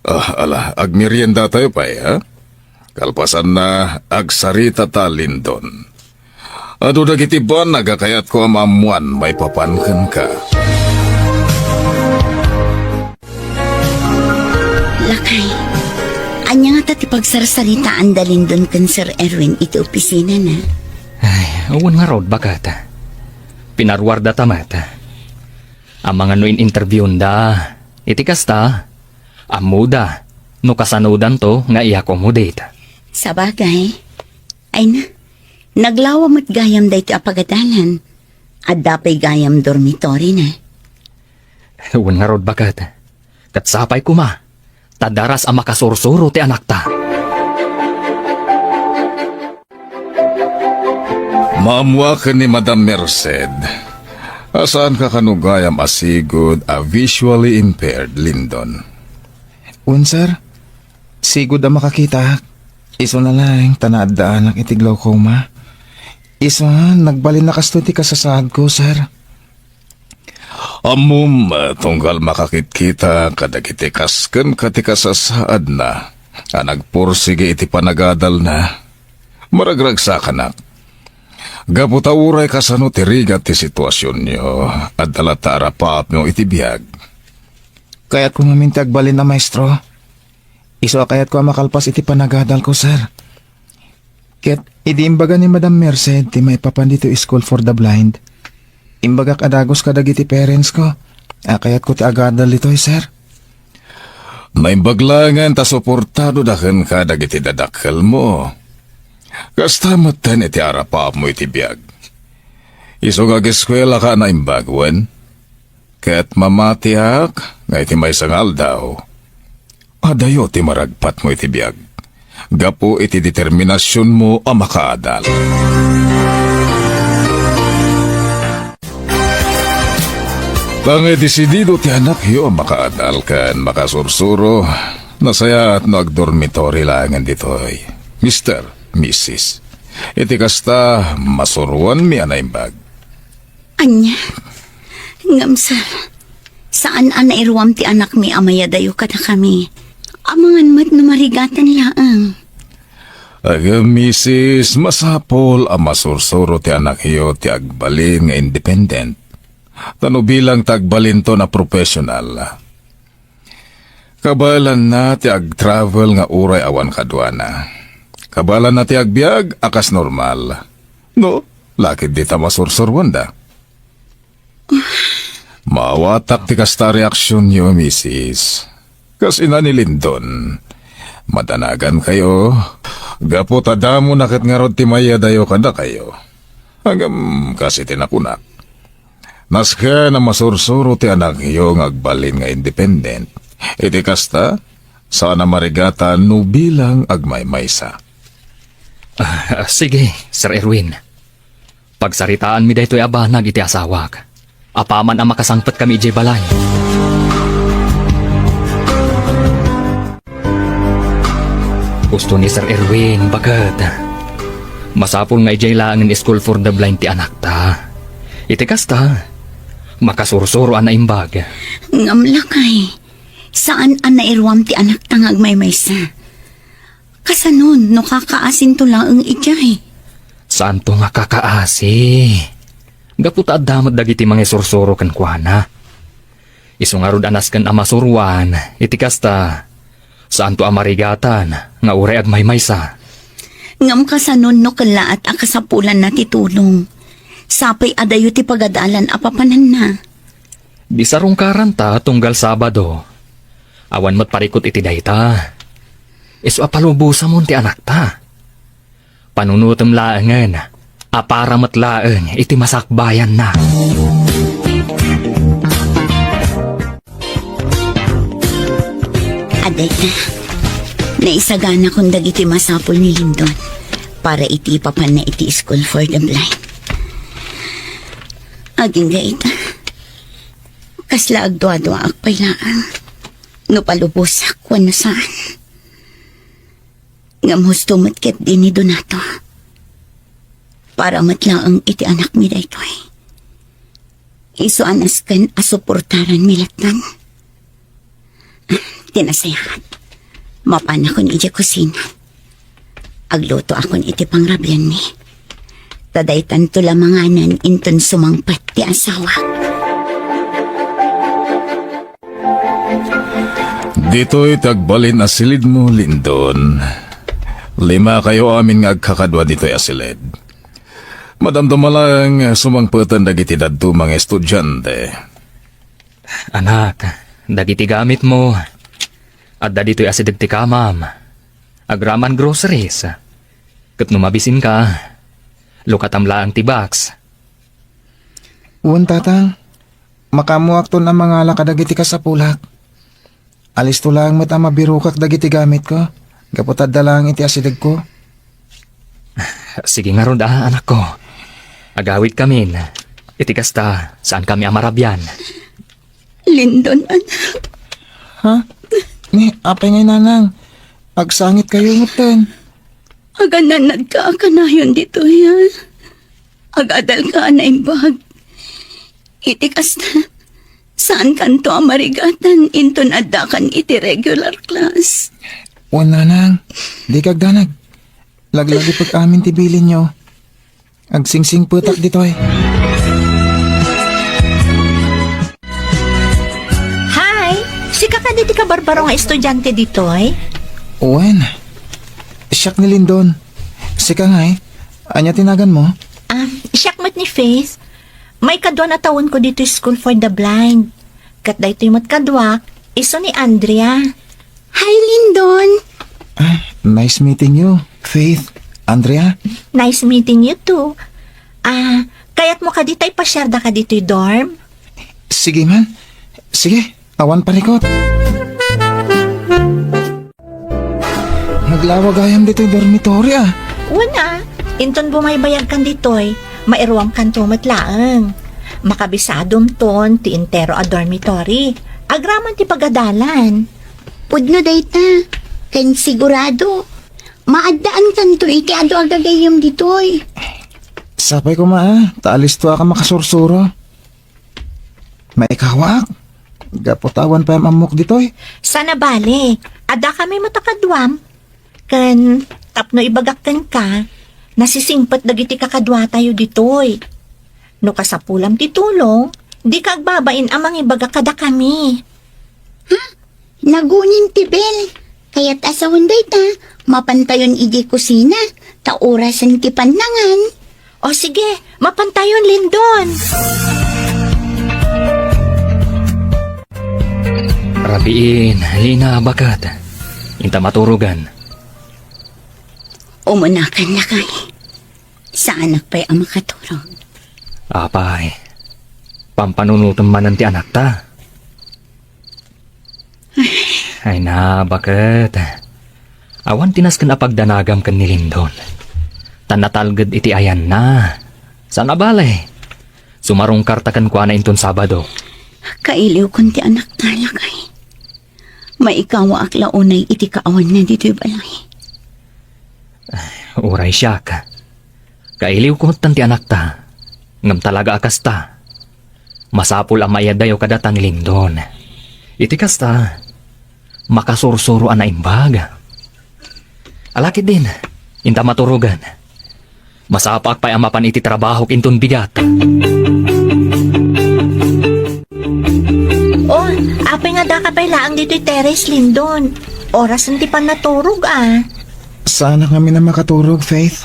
Ala, agmerienda tayo pa ha? Kalpasan na agsarita ta, Lindon. Ado dagiti ba nagakayat ko amamuan may papankan ka? Lakay, anya nga tati pagsarsaritaan dalin doon kan Sir Erwin iti opisina na. Ay, awan nga rod bakat. Pinarwarda tamat. Ang mga noin interview da, iti kasta, amuda, no kasanudan to nga i-accommodate. Sa bagay, ay na, naglawam at gayam da iti apagadalan. At dapay gayam dormitory na. Awan nga rod bakat. Katsapay kuma, tadaras ang makasursuro ti anak ta. Maamuakan ni Madam Merced. Asaan ka kanugayam asigod a visually impaired, Lindon? Sir, sigod ang makakita. Iso na lang, tanaadaan ang iti glaucoma. Iso, nagbalin na kasto ti kasasahad ko, sir. Amum, tunggal makakit-kita kadagiti kasken kati kasasaad na. Nagpursige iti panagadal na. Maragragsa ka na. Gaputauray kasano tirigat ti sitwasyon nyo at dalatara paap nyo iti biyag. Kaya't kung namin tagbalin na maestro, Iso kayat ko makalpas iti panagadal ko, sir. Ket, idi imbaga ni Madam Merced ti may papan dito school for the blind. Imbaga kadagos kadag iti parents ko. Kayat ko ti agadal dito, sir. Naimbaglangan ta suportado daken ka dagiti dadakkel mo. Kastamot ten iti arapa mo iti biyag. Iso eskwela ka na imbagwan. Ket mamatiak nga iti may sangal daw. Adayo ti maragpat mo iti biyag. Gapo iti determinasyon mo a makaadal. Tangay desidido ti anak yo makaadal kan makasursuro. Nasaya at nagdormitory langan ditoy. Mr., Mrs. Iti kasta masuruan mi anaimbag. Anya, ngamsal, saan anairuam ti anak mi amaya dayo kada kami? Amangan mat na marigatan laang. Aga, Mrs., masapol ang masursuro ti anak yo ti agbalin nga independent. Tano bilang tagbalin to na professional. Kabalan na ti ag-travel nga uray awan kadwana. Kabalan na ti agbiag akas normal. No, lakid di ta masursurwan da. Mawatak ti kasta reaksyon niyo, Mrs. Kas ina ni Lindon. Madanagan kayo. Gapo tadamo nakit nga rod ti maya dayo kada kayo. Hanggang kasi tinakunak. Naska na masursuro ti anak iyo nga agbalin nga independent. Iti kasta, sana marigatan no bilang agmaymaysa. Sige, Sir Erwin. Pagsaritaan mi daytoy abanag iti asawak. Apaman ang makasangpat kami iti balay. Gusto ni Sir Erwin, bagat. Masapul nga iti laang in school for the blind ti anak ta. Iti kasta, makasursuro ang naimbag. Ngamlakay, saan anairuam ti anak tangag may maysa? Kasanon, no kakaasin to laang ijay. Saan to nga kakaasi? Gaputa at damat dagiti mga sursuro kan kuana. Isungarod anas kan amasuruan, iti kasta, saan to amarigatan, nga ure ag maymaysa. Ngam kasanon no kalaat akasapulan na titulong. Sapay adayo ti pagadalan apapanan na. Di sarong karanta tunggal Sabado. Awan mo't parikot iti dayta. Isu apalubusa mo ti anak ta. Panunutom laangan, apara mo't laang iti masakbayan na. Aday na. Naisagana kong dagiti masapol ni Lindon para iti papan na iti school for the blind. Aging gaita. Kasla agdwa-dwa agpailaan. No palubusak wano saan. Ngam husto matket din ni Donato. Para matlaang iti anak mi daytoy. Iso anas kan asuportaran milatan. Tinasayakan. Mapana kon iti kusina. Agluto akon iti pangrabyan mi. Tadaytan to lamanganan inton sumangpat ti asawa. Dito'y tagbalin asilid mo, Lindon. 5 kayo amin nga agkakadwa dito'y asilid. Madamdamalang sumangpatan dagiti dadto mga estudyante. Anak, dagiti gamit mo. At dagito'y asidag ti kamam. Agraman groceries. Kat numabisin ka, lukatamla ang tibaks. Uwan tatang, makamuak to na mga lakadagiti ka sa pulak. Alis to lang mo't mabirukak dagiti gamit ko. Gapotad dalang iti asidag ko. Sige nga ron anak ko. Agawid kami. Iti kasta, saan kami amarabyan? Lindon, anak. Ha? Ni, apay ngay nanang. Agsangit kayo ngutan. Agananad ka akanayon dito yan. Agadal ka na imbag. Itikas na. Saan kanto amarigatan inton adakan iti regular class. Uwan nanang, di kagdanag. Laglagi pag amin tibilin nyo. Agsingsing putak ditoy. Hi! Si kakaditi ka barbaro nga estudyante dito, eh? Wen, siyak ni Lindon. Sika nga anya tinagan mo? Siyakmat ni Faith. May kadwa na taon ko dito School for the Blind. Kat da ito'y kadwa, iso ni Andrea. Hi, Lindon. Nice meeting you, Faith. Andrea? Nice meeting you too. Kaya't mo ka dito'y pasyar da ka dito'y dorm? Sige man. Sige, awan parikot. Naglawag ayam dito'y dormitory Wala. Inton bumaybayag kan dito'y, mairuam kan tumatlaang. Makabisadom ton ti intero a dormitory. Agraman ti pagadalan. Pudno dayta, ken sigurado. Maadaan kanto iti ado agagayom ditoy. Sapay ko taalis to ka makasursuro. Maikawak. Gapotawan pa amok ditoy. Sana bale, ada kami matakadwam. Kan tapno ibagakkan ka, nasisingpat dagiti kakadwa tayo ditoy. No kasapulam ti tulong, di kagbabain amang ibaga kada kami. Nagunin ti Bel. Kaya't asawon dayta, mapantayon iji kusina, ta orasan ti panangan. O sige, mapantayon Lindon. Rabiin, Lina, bakat. Inta maturugan. Umunakan na kay. Sa anak pa'y ang makaturog. Apay, pampanunutan man ti anak ta. Ay na, bakit? Awan tinas ka na pagdanagam kan ni Lindon. Tanatalgad iti ayan na. Sana balay? Sumarong kartakan ko na inton Sabado. Kailiw kun ti anak tala kay. Maikawa aklaunay iti kaawan na dito'y balay. Uray siya ka. Kailiw ko ti anak ta. Ngam talaga akas ta. Masapul ang mayadayo kadata ni Lindon. Iti kasta, makasursuro na imbag. Alakit din, inta maturugan. Masapak pa ang mapan iti trabaho kinton bigat. Oh, apay nga da ka pa'y laang dito'y Teres Lindon. Oras ang tipan naturog Sana kami na makaturog, Faith.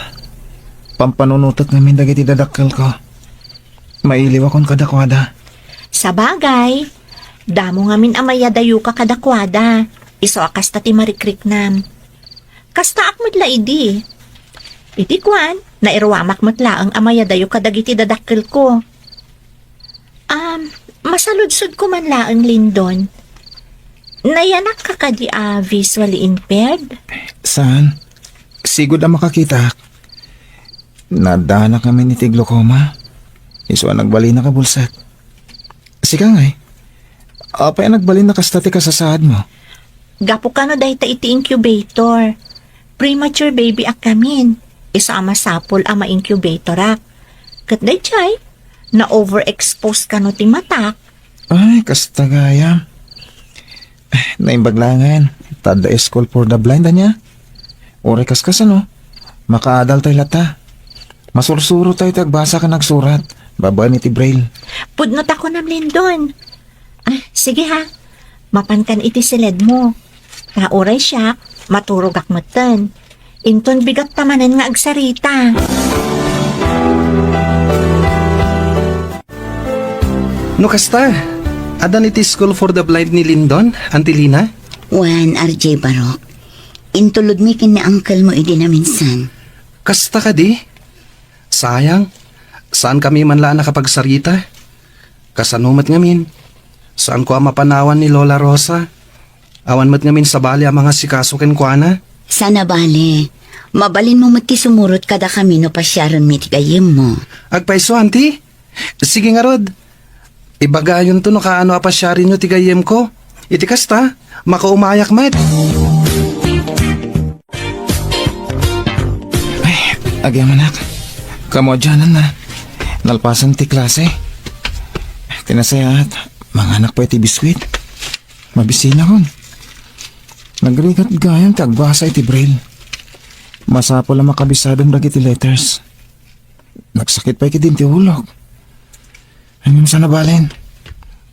Pampanunutot namin dagiti dadakkel ko. Mailiw akong kadakwada. Sa bagay, damo ngamin amayadayo ka kadakwada. Iso akas ta ti marikriknam. Kasta akmat la idi. Iti kwan, nairwamak matla ang amayadayo kadagiti dadakkel ko. Masaludsod ko man laang Lindon. Nayanak ka kadi visually impaired? Saan? Sigod na makakita. Nadana kami ni Tiglocoma. Iso nagbali na kabulsak. Sika nga apay nagbali na kastati ka sa saad mo. Gapo ka no dahi ta iti incubator. Premature baby ak kamin. Iso ama sapol ama incubator ak. Kat day chay, na overexposed ka no ti matak. Ay, kasta gaya. Naimbaglangan. Tada School for the Blind niya. Ore kaskas makaadal tayo lata. Masursuro tayo tagbasa ka nagsurat. Baba ni ti Braille. Pudnot ako nam Lindon. Sige ha. Mapankan iti silid mo. Nauray siya, maturog akmatan. Inton bigat tamanan nga agsarita. No kasta, adan iti School for the Blind ni Lindon, Auntie Lina? Wan, RJ Barok. Intulod mi kin ni uncle mo idi na minsan. Kasta ka di? Sayang, saan kami man laan nakapagsarita? Kasanumat ngamin, saan ko ang mapanawan ni Lola Rosa? Awan mat ngamin sa bali ang mga sikasukin ko ana? Sana bale. Mabalin mo mati sumurot kada kami no pasyaron mi tigayim mo. Agpaiso, Auntie? Sige nga Rod. Ibagayon to no kaano apasyarin nyo tigayem ko. Iti kasta, makaumayak mat. Ay, agyam anak. Kamo dyanan na. Nalpasan ti klase. Tinasayat, mga anak pa iti biskwit. Mabisina kon. Nagrigat gayam tagbasa iti Braille. Masapo lang makabisadong dagiti letters. Nagsakit pa ikidin ti ulog. Ayun sa nabalin.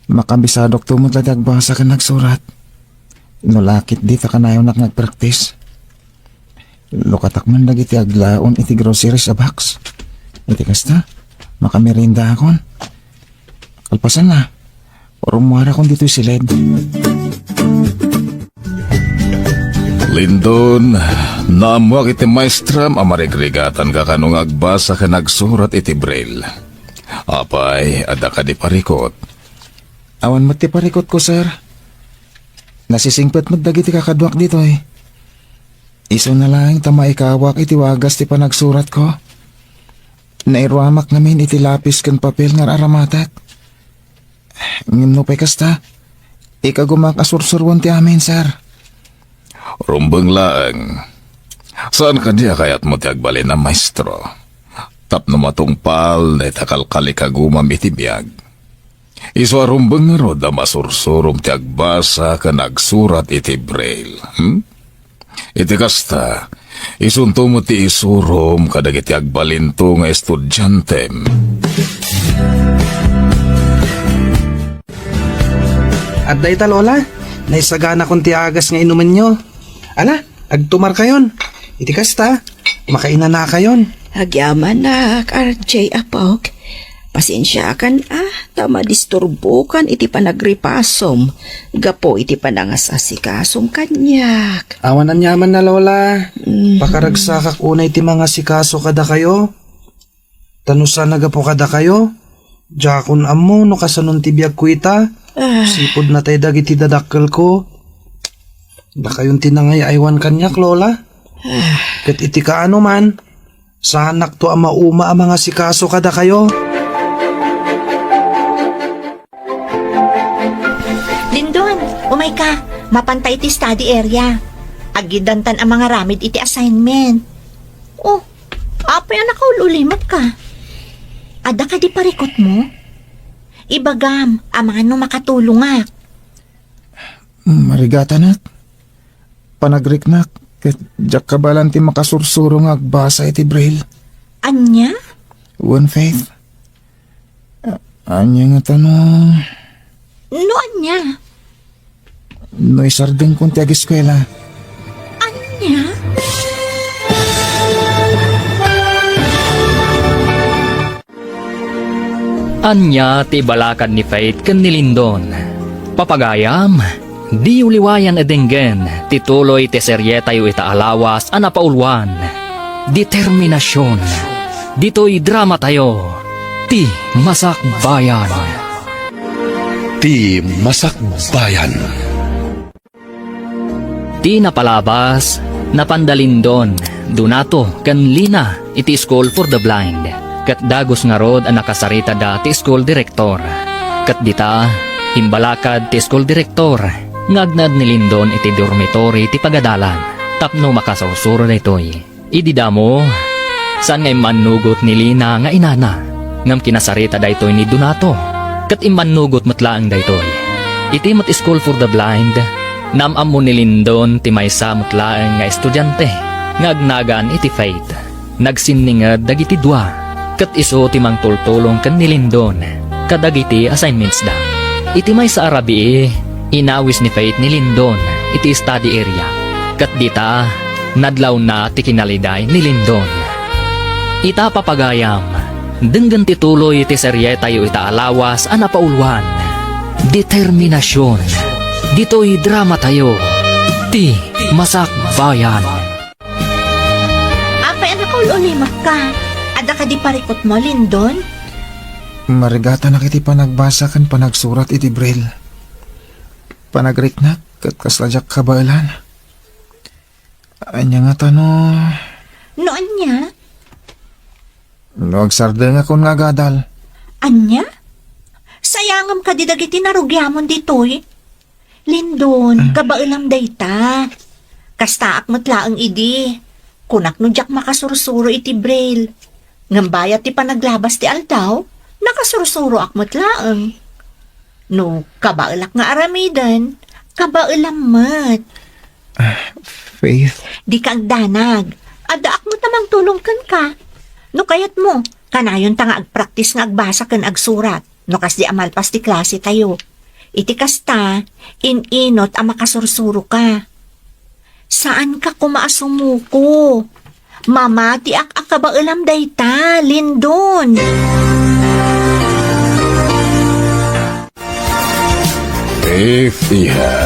Makabisadok tumot lang tagbasa ka nagsurat. Nulakit di ta kanayon nagpractice. Lukatak man lagi ti aglaon iti grocery sa box. Iti kasta, makamerinda akon. Kalpasan na. Orumwara kong dito'y silid. Lindon, naamuak iti maestram amarigregatan ka kanong agbasa ka nagsurat iti braille. Apay, ada ka di parikot. Awan mo ti parikot ko, sir. Nasisingpet mo dagiti kakadwak dito eh. Iso na lang tamaikawak iti wagas ti panagsurat ko. Nairwamak namin iti lapis kan papel nga aramatak. Ngimno pa'y kasta. Ikagumak asursurwan ti amin, sir. Rumbeng laeng. Saan ka diya kayat mo ti agbalin na maestro? Tapno matungpal na itakalkali kagumam iti biyag. Iswa rumbeng nga rod na masursurom ti agbasa ka nagsurat iti braille. Iti kasta, isunto mo ti isurom kadag iti agbalinto nga estudyantem. At dahita lola, naisagana kong tiagas nga inuman nyo. Ala, agtumar kayon. Iti kasta, makainan na kayon. Agyaman na, RJ Apok. Pasensya kan tama disturbukan iti panagripasom. Gapo iti panangasasikasom kanyak. Awanan yaman na lola. Pakaragsakak una iti mga sikaso kada kayo. Tanusan na gapo kada kayo. Jakon amo no kasanon ti biyag kuita. Sipod na tayo dagiti dadakkel ko. Da kayon tinangay aywan kanyak lola. Kat iti kaano man. Sanak to ama uma ang mga sikaso kada kayo. Lindon, umay ka. Mapantay iti study area. Agidantan ang mga ramid iti assignment. Oh, apay anak ka ululimat ka. Ada ka di parikot mo? Ibagam, amano makatulungak. Marigata nak. Panagriknak. Ket jak kabalan ti makasursuro nga agbasa iti braille. Anya? One faith. Anya nga tanong. No anya? No isardeng kong ti ag-eskwela. Anya? Anya ti balakad ni Faith ken ni Lindon. Papagayam, di uliwayan edenggen, tituloy ti serye tayo itaalawas anapaulwan. Determinasyon, dito'y drama tayo, ti Masakbayan. Ti Masakbayan. Ti napalabas, napandalindon, Donato ken Lina iti School for the Blind. Kat dagos nga rod ang nakasarita da ti school director. Kat dita, himbalakad ti school director. Ngagnad ni Lindon iti dormitory ti pagadalan. Tapno makasursuro na ito'y. Ididamo, saan nga imanugot ni Lina nga inana. Ngam kinasarita da ito'y ni Donato. Kat imanugot matlaang da ito'y. Iti mat school for the blind. Namam mo ni Lindon ti maysa matlaang nga estudyante. Ngagnagaan iti Faith. Nagsiningad dagiti dua. Kat iso ti mang tultulong kan ni Lindon. Kadagiti assignments da. Iti may sa Arabi inawis ni Faith ni Lindon iti study area. Kat dita nadlaw na ti kinaliday ni Lindon. Ita papagayam denggan tituloy ti serye tayo itaalawas anapaulwan. Determinasyon, dito'y drama tayo, ti Masakbayan. Apay anak ka ululimat ka. Ada ka di parikot mo, Lindon? Marigata na kiti panagbasa kan panagsurat iti braille. Panagriknak kat kasladyak kabalan. Anya nga tanong. No anya? No agsarda nga kon nga gadal. Anya? Sayangam ka di dagiti narugyamon ditoy. Lindon, kabailam dayta. Kastaak matlaang idi. Kunak no jak makasursuro iti braille. Ngambayat ti panaglabas ti aldaw, nakasursuro ak matlaang. No, kabailak nga aramidan, kabailam mat. Faith. Di kang danag, adaak mo tamang tulong kan ka. No kayat mo, kanayon ta nga agpraktis nga agbasa kan agsurat, no kas di amalpas ti klase tayo. Iti kasta, inot ang makasursuro ka. Saan ka kumaasumuko? Mamati akabailam dayta, Lindon. Iha,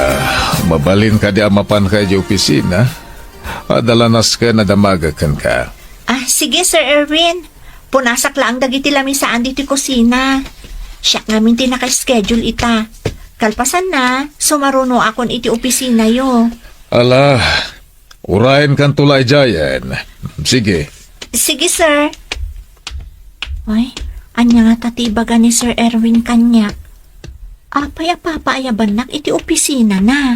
mabalin ka di amapan ka di opisina. Adalanas ka na damagakan ka. Sige Sir Erwin. Punasak lang dagiti lamisaan diti kusina. Siya ngamin tinaka-schedule ita. Kalpasan na, sumaruno akon iti opisina yo. Ala, urain kan tulay jayan. Sige. Sige, sir. Ay, anya nga tatibaga ni Sir Erwin kanya. Apay apapaayaban nak iti opisina na.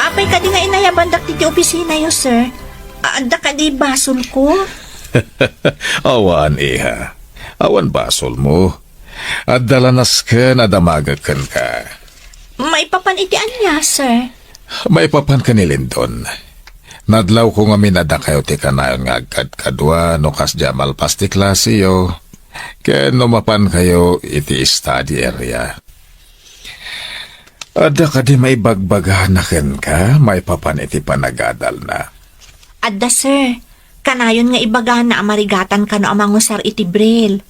Apay ka di nga inayaban dak iti opisina yo, sir. Anda ka di basol ko. Awan, iha. Awan basol mo. At dalanas ka na damagakan ka. May papan iti anya, sir. May papan ka ni Lindon. Nadlaw ko nga minada kayo ti kanayon nga agad kadwa no kas jamal pasti klase yo. Kaya numapan kayo iti study area. Ada ka di may bagbaganakan ka, may papan iti panagadal na. Adda, sir. Kanayon nga ibaga na marigatan ka no amangusar iti braille.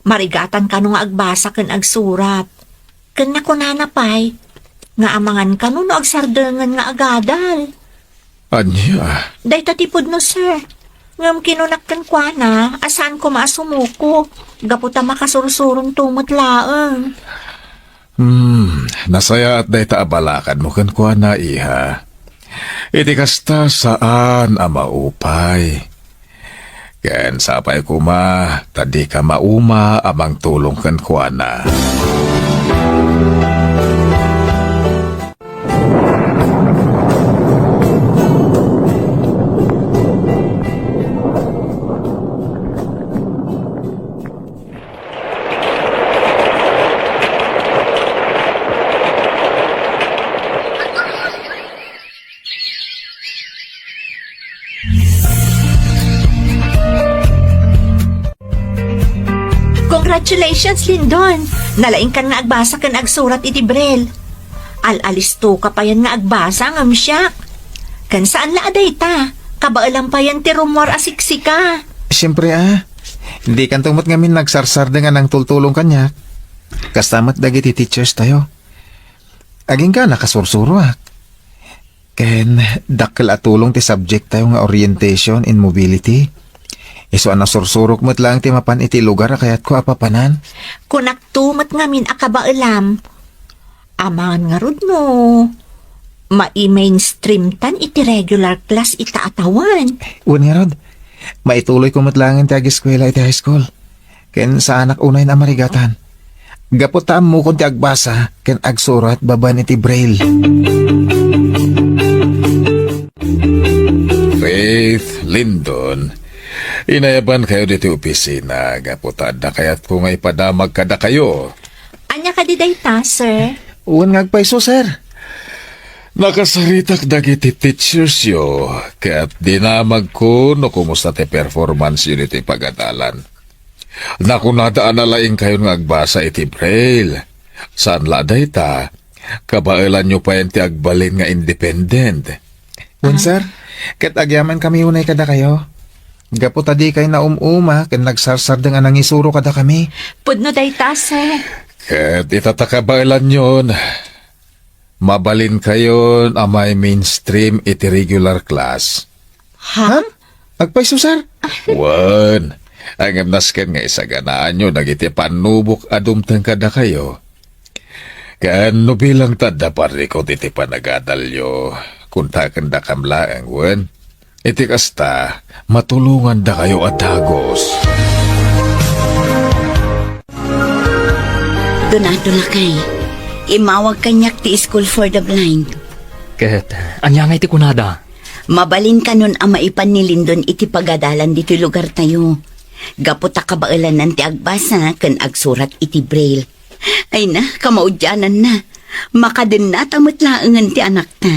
Marigatan ka no nga agbasa ken agsurat. Ken nakunanapay, nga amangan ka no agsardengan nga agadal. Anya? Day tatipod no, sir. Ngam kinunakkan kwa na, asaan ko maasumuko. Gaputa makasursurong tumot laeng. Nasaya at day taabalakan mo kan kwa na, iha. Iti kasta saan maupay. Ken sapay kuma, tadi ka mauma amang tulong kan kwa na. Congratulations, Lindon. Nalaing kan nga agbasa kan agsurat iti braille. Al-alisto ka pa yan nga agbasa ngam siyak. Kan saan la aday ta? Kabaalam pa yan ti rumor asiksika. Siyempre hindi kan tumot ngamin nagsarsar nga ng tultulong kanya. Kastamat dagiti teachers tayo. Aging ka nakasursuro Ken dakkel atulong ti subject tayo nga orientation in mobility. Iso ang nasursurok mo't lang ti mapan iti lugar kaya't ko apapanan. Kunak tumat ngamin akabaalam. Amangan nga rod no. Mai-mainstream tan iti regular class ita atawan. Uwan nga rod, maituloy ko mo't lang ti ag-eskwela iti high school. Ken sa anak unay na marigatan. Gaputam mo kung ti agbasa, ken agsurat baban iti braille. Faith, Lindon, inayaban kayo dito opisina, gaputad na kaya't kung ay padamag kada kayo. Anya ka di dayta, sir? Uwan nga agpaiso, sir. Nakasaritak dagiti teachers yo, kaya't dinamag ko no kumusta ti performance yun iti pagadalan. Nakunadaan na laing kayo nga agbasa iti braille. Saan la dayta, kabailan nyo pa yan ti agbalin nga independent. Uwan, sir, ket agyaman kami unay kada kayo. Gaputadi kay na umuma, ken nagsarsar nga nangisuro kada kami. Pudno dayta, sir. Ket itatakabailan yun. Mabalin kayo amay mainstream iti regular class. Ha? Agpaiso, sir. Wan, ang amnasken nga isaganaan nyo nagiti panubok adumtang kada kayo. Kaano bilang tanda parikot iti panagadalyo, kunta kanda kamlaang wan. Iti kasta, matulungan da kayo at hagos. Donato lakay. Imawag kanyak ti School for the Blind. Ket, anya nga iti kunada. Mabalin ka nun ang maipan ni Lindon iti pagadalan dito lugar tayo. Gaputa kabailan ng ti agbasa ken agsurat iti braille. Ay na, kamaudyanan na. Makadin na tamot laangan ti anak ta.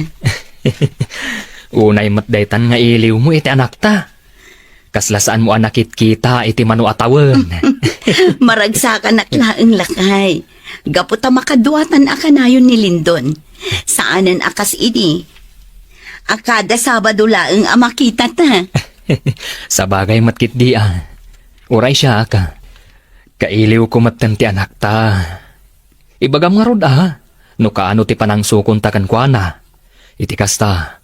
Unay matdaytan nga iliw mo iti anak ta. Kaslasaan mo anakit kita iti manu atawon. Maragsakan laeng lakay. Gaputa makaduatan akanayon ni Lindon. Saanan akas ini? Akada Sabado laeng amakita ta. Sa bagay matkit di Uray siya ka. Kailiw ko matten ti anak ta. Ibagam nga rod no kaano ti panangsukon takan kwa na. Iti kasta,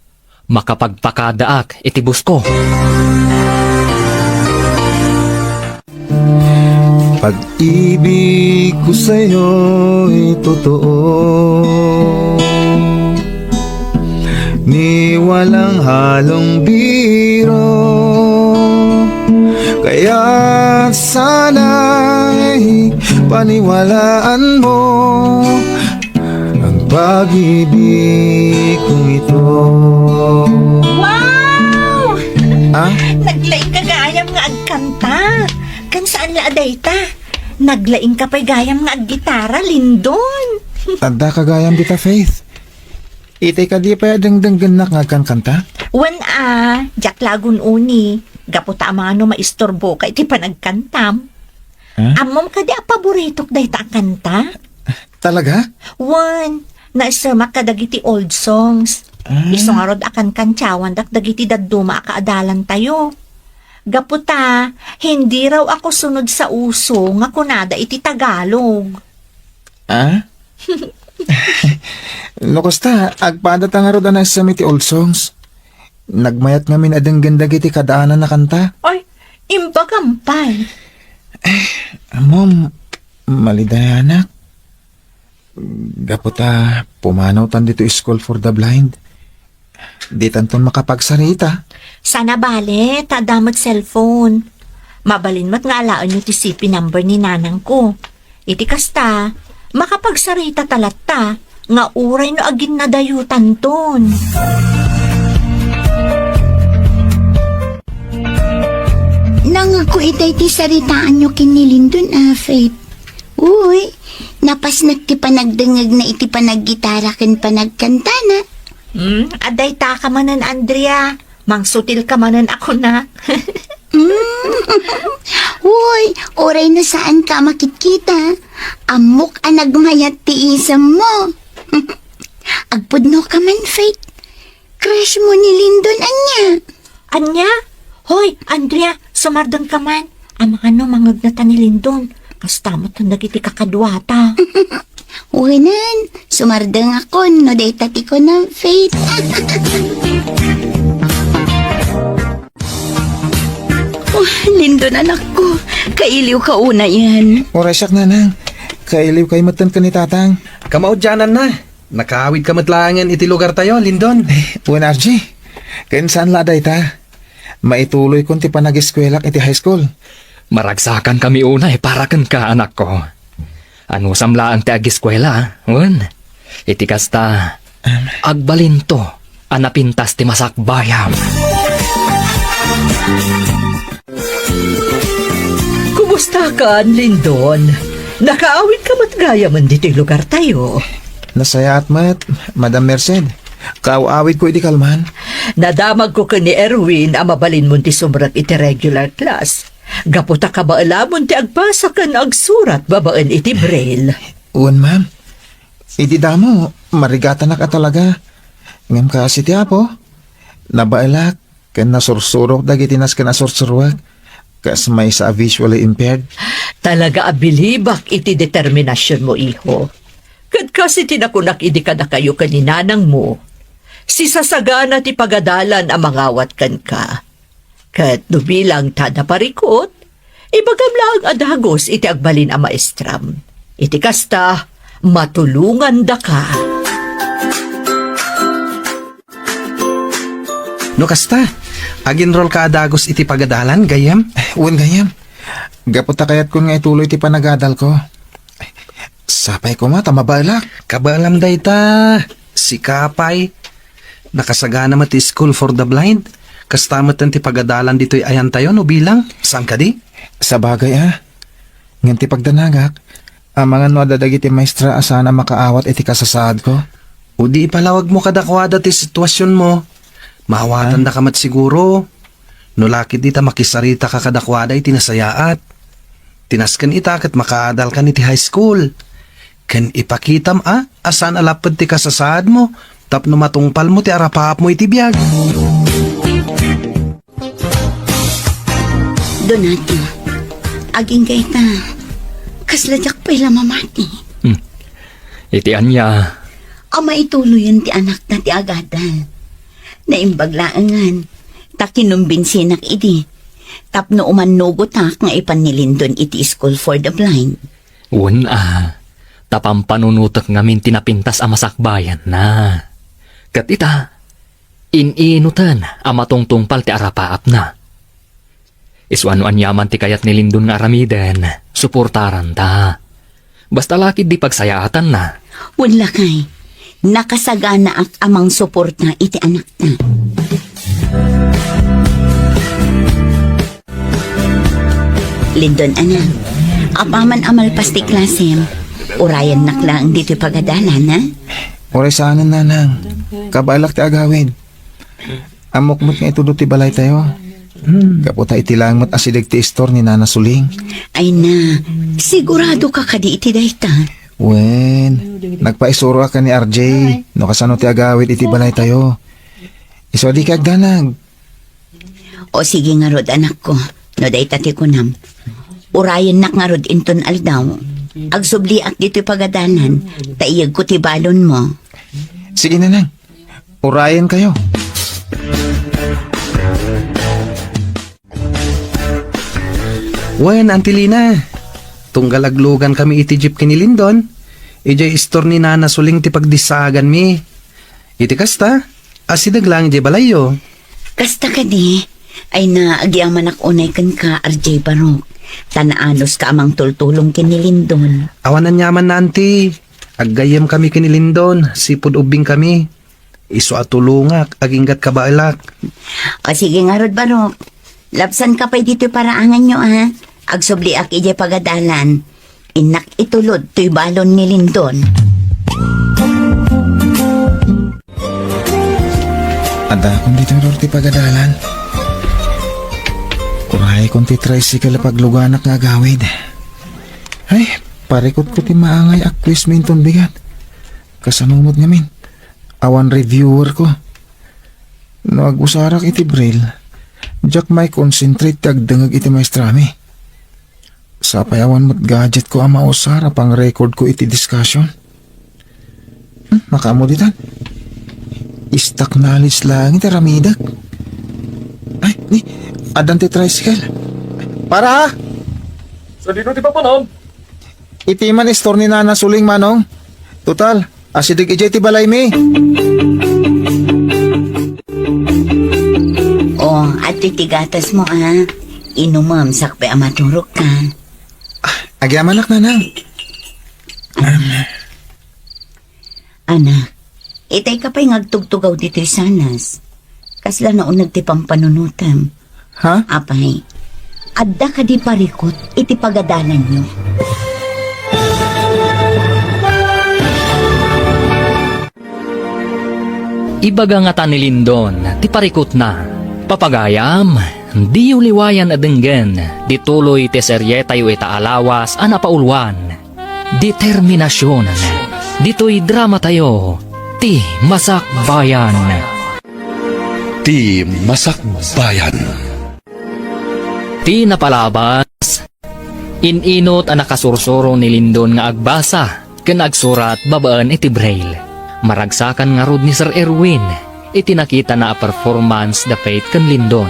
makapagpakadaak iti busko. Pag-ibig ko sa'yo'y totoo, ni walang halong biro. Kaya sana'y paniwalaan mo ang pag-ibig kong ito. Wow! Ah? Naglaing ka gayam nga agkanta. Kan saan la adayta? Naglaing ka pa'y gayam nga aggitara, Lindon. Tanda kagayam dita, Faith. Itay ka di pa dengdeng na nga kanta? Wan jak lagun uni. Gaputa mga no maistorbo ka iti panagkantam. Amom ka di paborito dayta kanta? Talaga? Wan, naisamak ka dagiti old songs. Isungarod akan kantsawan dak dagiti dadduma akaadalan tayo. Gaputa, hindi raw ako sunod sa uso nga kunada iti Tagalog. Nukosta, agpada nga ro na sa miti old songs. Nagmayat nga min adeng ganda iti kadaanan na kanta. Ay, imbagampay. Mom, malidayanak. Gaputa, pumanaw tan dito School for the Blind. Di tanton makapagsarita. Sana bale, tadamot cellphone. Mabalin mo't nga alaan yung TCP number ni nanang ko. Iti kasta, makapagsarita talatta, nga uray no agin na dayutan ton. Nang ako itay ti saritaan nyo kinilindon, Faith. Uy, napas ti panagdengag na iti panaggitara ken panagkanta na. Aday ta ka manan, Andrea. Mangsutil ka manan ako na. Uy, oray na saan ka makikita? Amok ang nagmayat ti isam mo. Agpudno ka man, Faith. Crush mo ni Lindon, anya. Anya? Hoy, Andrea, sumardon ka man. Ang mga no, mangagnata ni Lindon. Kastamot na nagiti kakadwata. Uwinan, sumardang ako, no day tati ko ng Faith. Lindon, anak ko. Kailiw ka una yan. Oray siyak nanang. Kailiw kay matan ka ni tatang. Kamaudyanan na. Nakaawid ka matlangan iti lugar tayo, Lindon. Uwan RJ, kain saan laday ta? Maituloy kong ti panag-eskwelak iti high school. Maragsakan kami una para kan ka anak ko. Ano samlaan ti agiskwela, wan? Iti kasta, agbalinto, anapintas ti masakbayam. Kumusta ka, Lindon? Nakaawit ka matgaya man dito lugar tayo. Nasaya at mat, Madam Merced. Kaawawid ko iti kalman. Nadamag ko ka ni Erwin ang mabalin mo ti sumrat iti regular class. Gaputa ka ba alamon ti agbasa ka na agsurat babaan iti braille. Uwan, ma'am. Iti damo, marigatan na ka talaga. Ngam ka si Tiapo. Nabailak, ken nasursurok dagiti nas ken nasursurwag. Kas may sa visually impaired. Talaga abilibak iti determinasyon mo, iho. Kad kasi tinakunak idi ka na kayo kaninanang mo. Si sasagana ti pagadalan ang mangawat kan ka. Kat nubilang tada parikot, ibagam lang adagos iti agbalin ang maestram. Iti kasta, matulungan da ka. No kasta, aginrol ka adagos iti pagadalan, gayam? Uwan gayam. Gaputa kayat ko nga ituloy ti panagadal ko. Sapay ko mata, mabalak. Kabalam day ta. Si Kapay. Nakasagana mati School for the Blind. Kastamat ti pagadalan dito'y ayan tayo no bilang. Saan ka di? Sa bagay Ngan ti pagdanagak, ang mga no adadagiti maestra asana makaawat iti kasasaad ko. O di ipalawag mo kadakwada ti sitwasyon mo. Mahawatan da kamat siguro. No lakit ita makisarita ka kadakwada iti nasayaat. Tinaskan ita kat makaadal kan iti high school. Kan ipakitam asan alapad ti kasasad mo, tapno matungpal mo ti arapap mo iti biyag. Donato, aging kayta, kasladyak pa'y lamamati. Iti anya, Ama ituloy ti anak na ti agadal. Naimbaglaangan, takinumbinsinak iti. Tapno umanugotak nga ipanilindon iti school for the blind. tapampanunutak ngamin tinapintas a masakbayan na. Kat ita, ininutan amatungtungpal ti arapaap na. Iswano anyaman ti kayat ni Lindon nga aramiden, suportaran ta. Basta lakid di pagsayaatan na. Wala kay, nakasagana at amang suporta iti anak na. Lindon anak, apaman amalpas ti klasem, urayan naklang dito pagadalan na. Oray saanan nanang. Kabalak ti agawin. Amokmot nga itudo ti balay tayo. Kaputa itilangmat asilig ti store ni Nana Suling. Ay na, sigurado ka kadi iti dayta. Wen, nagpaisuro ka ni RJ. No kasano ti agawin iti balay tayo. Iso di kagdanag. O sige nga rod anak ko, no dayta ti kunam. Urayan nak nga rod inton aldaw. Agsubli ak dito pagadanan, taiyag ko ti balon mo. Sige na lang. Urayan kayo. Wen, Antilina. Tunggalaglugan kami iti jeep kini Lindon. Ijay store ni Nana Suling ti pagdisagan mi. Iti kasta, asidag lang ijay balayo. Kasta ka di, ay na agyaman ak unay kan ka, RJ Barok. Tanaanos ka amang tultulong kinilindon. Awanan nyaman na, Auntie. Aggayam kami kini Lindon, sipod ubing kami. Iso atulungak, aginggat kabailak. O sige nga rod Barok, lapsan ka pa'y dito paraangan nyo Agsubli ak ijay pagadalan. Inak itulod to'y balon ni Lindon. Ada kung dito rin ti pagadalan. Uray kung ti tricycle pagluganak nga gawid. Ay, parikot ko ti maangay akwis minton bigat. Kasanumot ngamin. Awan reviewer ko. No agusarak iti braille. Jack may concentrate tagdangag iti maestrami. Sa payawan mo't gadget ko ang mausara pang record ko iti discussion. Makamo ditan. Istak knowledge lang iti ramidak. Ay, ni, adan ti tricycle. Para! Sa dito ti papanom? Iti man store ni Nana Suling manong. Total, asidig ijay ti balay mi. O, at titigatas mo Inumam sakpe amaturok ka. Agyamalak na nang. Anak, itay ka pa'y ngagtugtugaw dito sanas. Kasla noon nagtipang panunutam. Ha? Apay, adda ka di parikot, iti pagadalan nyo. Ibaga nga ta ni Lindon, ti parikot na. Papagayam, di uliwayan adenggen, di tuloy ti serye tayo ita alawas anapaulwan. Determinasyon, dito'y drama tayo, ti masakbayan. Ti Masakbayan. Ti napalabas, ininot ang nakasursuro ni Lindon nga agbasa, ken agsurat babaan iti braille. Maragsakan nga rod ni Sir Erwin, itinakita na a performance the faith ken Lindon.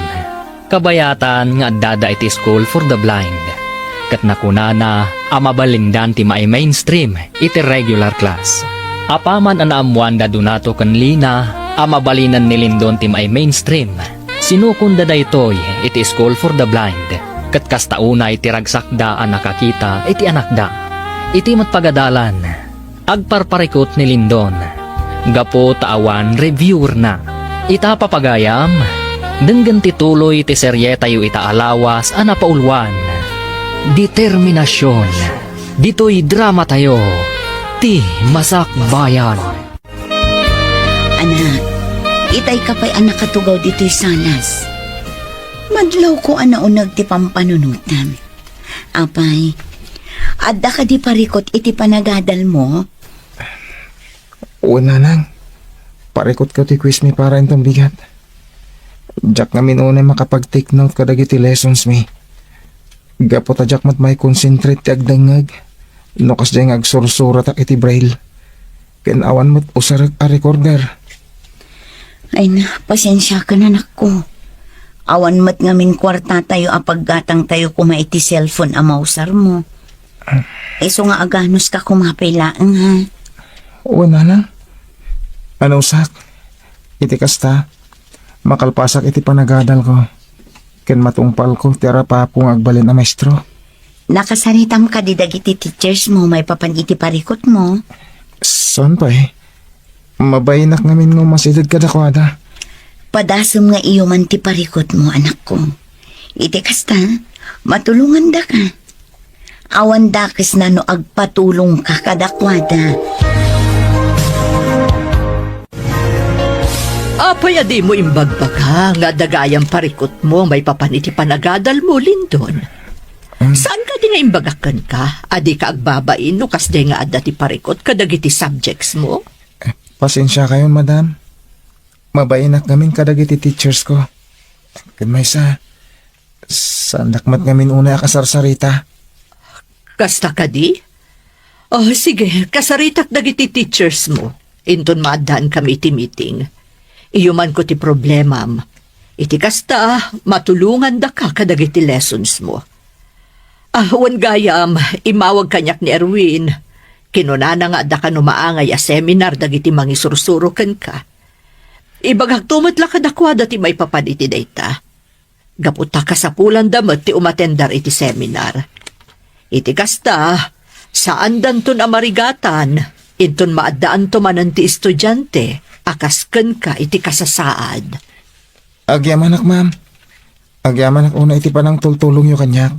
Kabayatan nga dada iti school for the blind. Kat nakunana, amabalindan ti maay mainstream iti regular class. Apaman ang naamuanda Donato ken Lina, amabalinan ni Lindon ti maay mainstream. Sinukunda da ito'y iti school for the blind. Kat kastauna iti ragsakda ang nakakita iti anakda. Iti matpagadalan, agparparikot ni Lindon. Gapo taawan reviewer na. Ita papagayam, denggan tituloy ti serye tayo ita alawas anapaulwan. Determinasyon, dito'y drama tayo, ti masakbayan. Anak, itay ka pa'y anak katugaw dito'y sanas. Madlaw ko anaunag ti pampanunutan. Apay, adda ka di parikot iti panagadal mo? Una nang. Parikot ko ti quiz mi para intong bigat. Jak nga minunay makapag-take note kadagiti lessons mi. Gapot a jak mat may concentrate ti agdangag. Nukas dyan agsursurat ak iti braille. Kinawan mo't usar a recorder. Ay na, pasensya ka na ko. Awan mat ngamin kwarta tayo apaggatang tayo kumaiti cellphone a mausar mo. So nga aganos ka kumapailaang ha. Una nang. Ano sak? Iti kasta. Makalpasak iti panagadal ko. Ken matungpal ko tira pa kung agbalin a maestro. Nakasaritam ka di dagiti teachers mo may papan iti parikot mo. Son pa eh. Mabayinak ngamin ng masidad kadakwada. Padasam nga iyo man ti parikot mo anak ko. Iti kasta, matulungan da ka. Awan dakis na no agpatulong ka kadakwada. Apay adi mo imbagbaga nga dagayang parikot mo may papaniti panagadal mo, Lindon. Saan ka di nga imbagakan ka? Adi ka agbabain no kas di nga adda ti parikot kadagiti subjects mo? Pasensya kayo, madam. Mabayinak ngamin kadagiti teachers ko. Ken may sa sandakmat ngamin una akasarsarita. Kasta ka di? Oh, sige, kasaritak dagiti teachers mo. Inton maadaan kami iti meeting. Iyo man ko ti problemam. Iti kasta, matulungan da ka kadagiti lessons mo. Wan gayam, imawag kanyak ni Erwin. Kinunana nga da ka numaangay a seminar dagiti mangisursuro ken ka. Ibagak tumatla ka dakwada ti may papan iti dayta. Gaputa ka sa pulan damat ti umatendar iti seminar. Iti kasta, saan danton amarigatan, inton maadaan to manan ti estudyante, akas ken ka iti kasasaad. Agyaman ma'am. Agyaman una iti panang tultulong yo kanyak.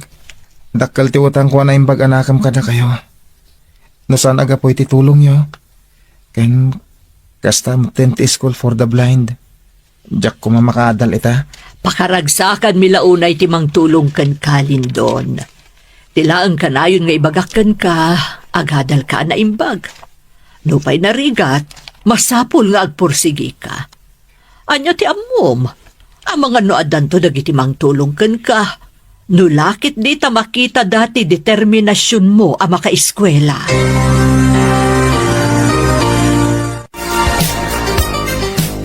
Dakkal ti utang ko na imbag anakam kada kayo. No saan aga po iti tulong yo. Ken kasta tent school for the blind. Jak ko mamakadal ita. Pakaragsakan milaunay ti mangtulong ken ka, Lindon. Tilaan ka na yun nga ibagakan ka, agadal ka na imbag. Nupay narigat, masapul nga agpursigi ka. Anya ti amom, ang mga noadan to dagiti mangtulong ken ka. Nulakit di ta makita dati determinasyon mo ang makaeskwela.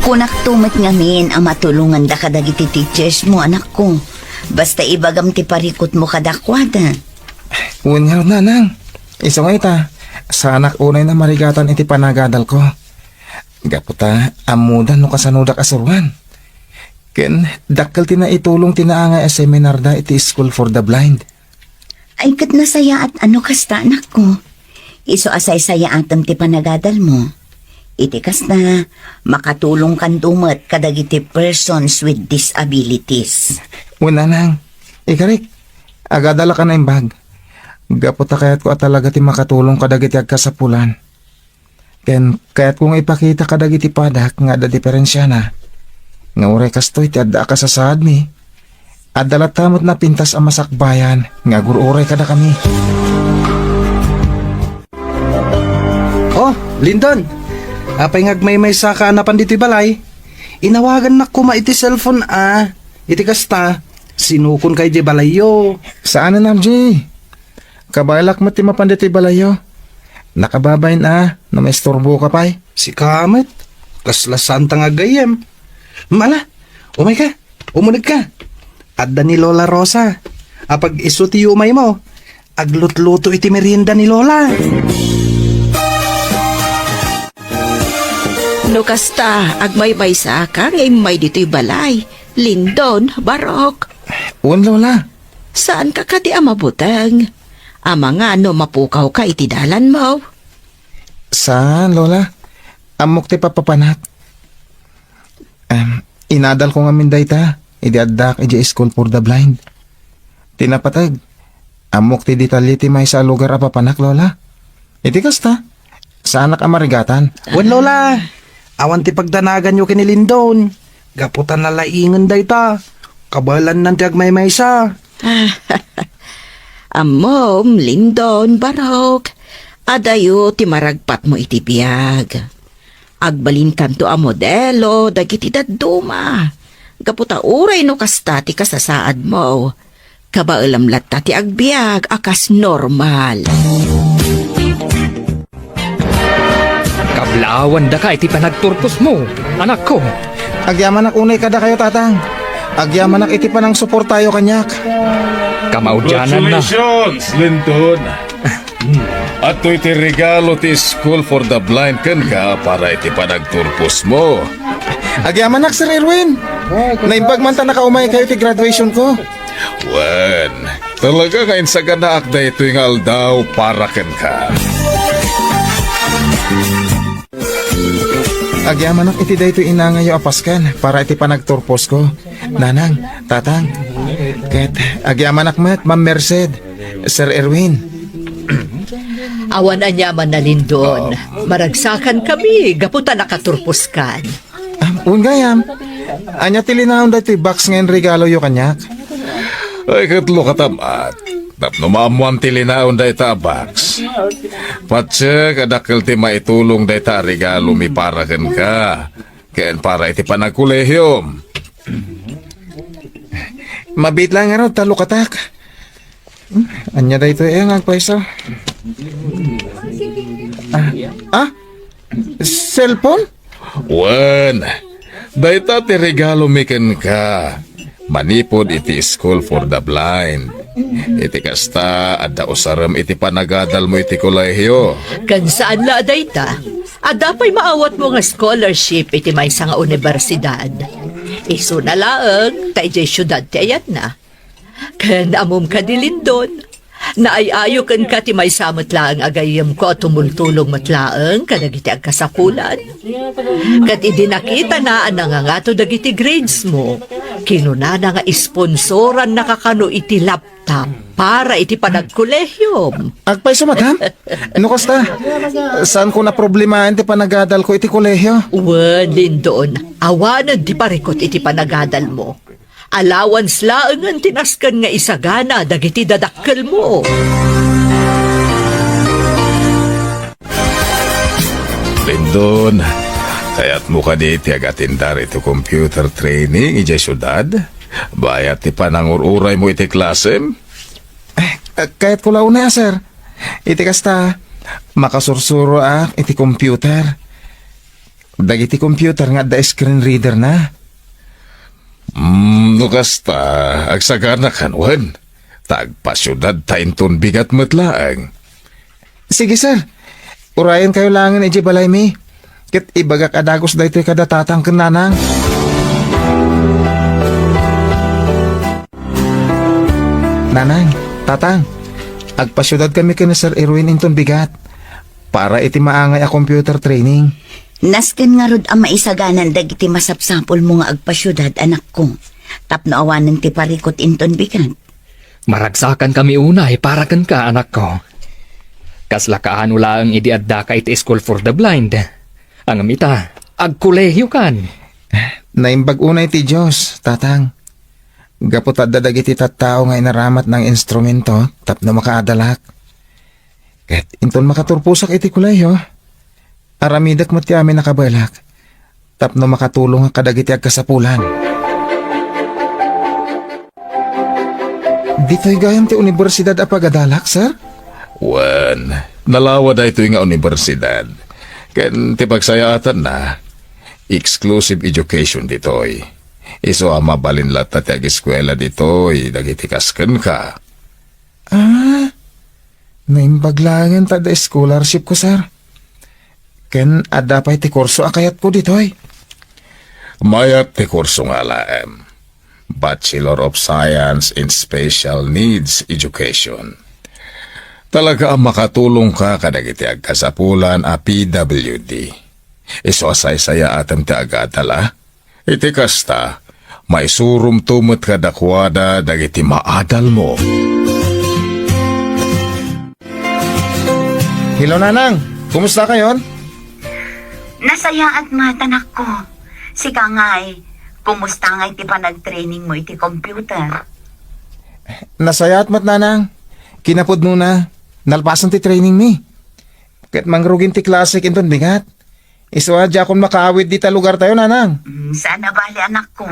Kunak tumat ngamin ang matulungan da kadagiti teachers mo anak ko. Basta ibagam ti parikot mo kadakwada. Uwan nga na nang. Iso nga ita. Sa anak unay na marigatan iti panagadal ko. Gaputa, amudan no kasanudak asurwan. Ken, dakkal tina itulong tinaangay a seminar da iti school for the blind. Ay kat nasaya at ano kasta anak ko. Iso asay saya atam ti panagadal mo. Iti kasta, makatulong kan dumat kadagiti persons with disabilities. Una nang. Ikarik, agadala ka na imbag. Gaputa kayat ko at talaga ti makatulong kadagiti agkasapulan. Ken, kayat ko nga ipakita kadagiti padak nga da diferensya na. Nga uray kastoy ti adda ka sa saad mi. Adala tamot na pintas ang masakbayan nga gururay kada kami. Oh, Lindon. Apay ngagmay-may sa kaanapan dito'y balay. Inawagan na kuma iti cellphone Iti kasta, sinukon kay di balayo. Saan na Jay? Kabalak mo ti mapanditi balayo. Nakababayin na may storbo ka pa'y. Si Kamet, kaslasan nga gayem. Mala, umay ka, umunig ka. Adda ni Lola Rosa. Apag iso ti umay mo, aglutluto iti merienda ni Lola. No kasta, agmay-may sa ka, ngay may dito'y balay. Lindon, Barok. Uwan Lola. Saan ka kati amabutang? Ama nga no mapukaw ka itidalan mo. Saan Lola? Amok ti papapanak. Inadal ko nga minday ta. Idiadak iji school for the blind. Tinapatag. Amok ti detalye ti may sa lugar apapanak Lola. Iti kasta. Saan ka marigatan? Wan Lola, awan ti pagdanagan nyo kinilindon. Gaputan na laingan day ta. Kabalan ng tiyag may sa. Amom, Lindon, Barok. Adayo ti maragpat mo iti biyag. Agbalin kanto a modelo, dagiti dadduma. Gaputa uray no kasta ti kasasaad mo. Kabailam latta ti agbiag akas normal. Kablawan da ka iti panagturpos mo, anak ko. Agyaman ak unay kada kayo, tatang. Agyaman ak iti panang suportayo kanyak. Kamaudyanan na. Congratulations, Linton. At iti regalo ti School for the Blind ken ka para iti panagturpos mo. Agyaman ak, Sir Erwin. Naimbag man ta nakaumay kayo ti graduation ko. Wen, talaga ngayon sa ganaak da ito yung aldaw para ken ka. Agyaman ak iti dayto inangayo apaskan para iti panagturpos ko. Nanang, tatang. Ket agyaman ak met, Ma'am Merced, Sir Erwin. Awan anyaman na Lindon. Maragsakan kami, gaputa nakaturpos kan. Ungayam. Anya tilinahon dayto box ngayon regalo yo kanyak. Ay katlo katamat. Tapno maamuan tilinaon da ita box. Patse kadakil ti maitulong da ita regalo mi para ken ka. Ken para iti panagkolehiyom. Mabit lang nga raw, talo katak. Anya dayto ang agpaiso. Cellphone? Wen, da ita ti regalo mi ken ka. Manipod iti School for the Blind. Iti kasta, adda usaram iti panagadal mo iti kolehiyo. Kan saan la dayta? Adapay maawat mo nga scholarship iti may nga universidad. Isu na laeng, tayo syudad ti ayat na. Kan amom ka di Lindon. Naayayo kan ka ti may samot laeng agayam ko at tumultulong matlaeng kadagiti agkasapulan. Kat idinakita na ang nangangato dagiti grades mo. Kinuna na nga isponsoran nakakano iti laptop para iti panagkolehiyom. Agpaiso, madam? Ano kasta? Saan ko na problemahan ti panagadal ko iti kolehyo? Wen, Lindon, awanan di parikot iti panagadal mo. Allowance laeng ang tinaskan nga isagana dagiti dadakkel mo. Lindon, kaya't mo ka di ti agatindar iti computer training iti syudad? Bayat ti panangururay mo iti klasem? Kahit ko launa, sir. Iti kasta, makasursuro iti computer. Dagiti computer nga da screen reader na. No kasta, agsagana kanwan. Tagpasyudad tainton bigat matlaang. Sige, sir. Urayan kayo langin iti balay mi. Kit ibagak adagos da ito'y kadatatang kananang. Nanang, tatang, agpasyudad kami ka na Sir Erwin inton bigat para iti maangay a computer training. Nasken nga rod ang maisaganan dagiti masapsapol mo nga agpasyudad, anak ko. Tapno awanan ti parikot inton bigat. Maragsakan kami unay para kan ka, anak ko. Kaslakaan ulaang idiadda ka iti School for the Blind. Ang amita, agkolehyo kan. Naimbag unay ti Diyos, tatang. Gapot at dadagiti tattao nga inaramat ng instrumento tapno makaadalak. Ket inton makaturpusak iti kuleyo. Aramidak mo ti amin nakabalak. Tapno makatulong ang kadagiti agkasapulan. Dito'y gayam ti universidad a pagadalak, sir? Wen, nalawa da ito nga universidad. Ken ti pagsayaatan na, exclusive education ditoy. Iso ama balinlat na ti ag-eskwela ditoy, dagiti kasken ka. Naimbaglangan ta da scholarship ko, sir. Ken adapay ti kurso akayat ko ditoy. Mayat ti kurso nga laem. Bachelor of Science in Special Needs Education. Talaga ang makatulong ka kadagiti agkasapulan a PWD. Iso asay saya atam ti agatala. Iti kasta, may surum tumot kadakwada dagiti maadal mo. Hello, nanang. Kumusta kayon? Nasaya at matanak ko. Si Kangay, Kumusta nga iti pa nag-training mo iti computer? Nasayat mat nanang. Kinapod muna. Nalpasan ti training mi. Kat mangrugin ti klasik inton bigat. Iswadya akong makaawid di ta lugar tayo nanang. Sana bali anak ko.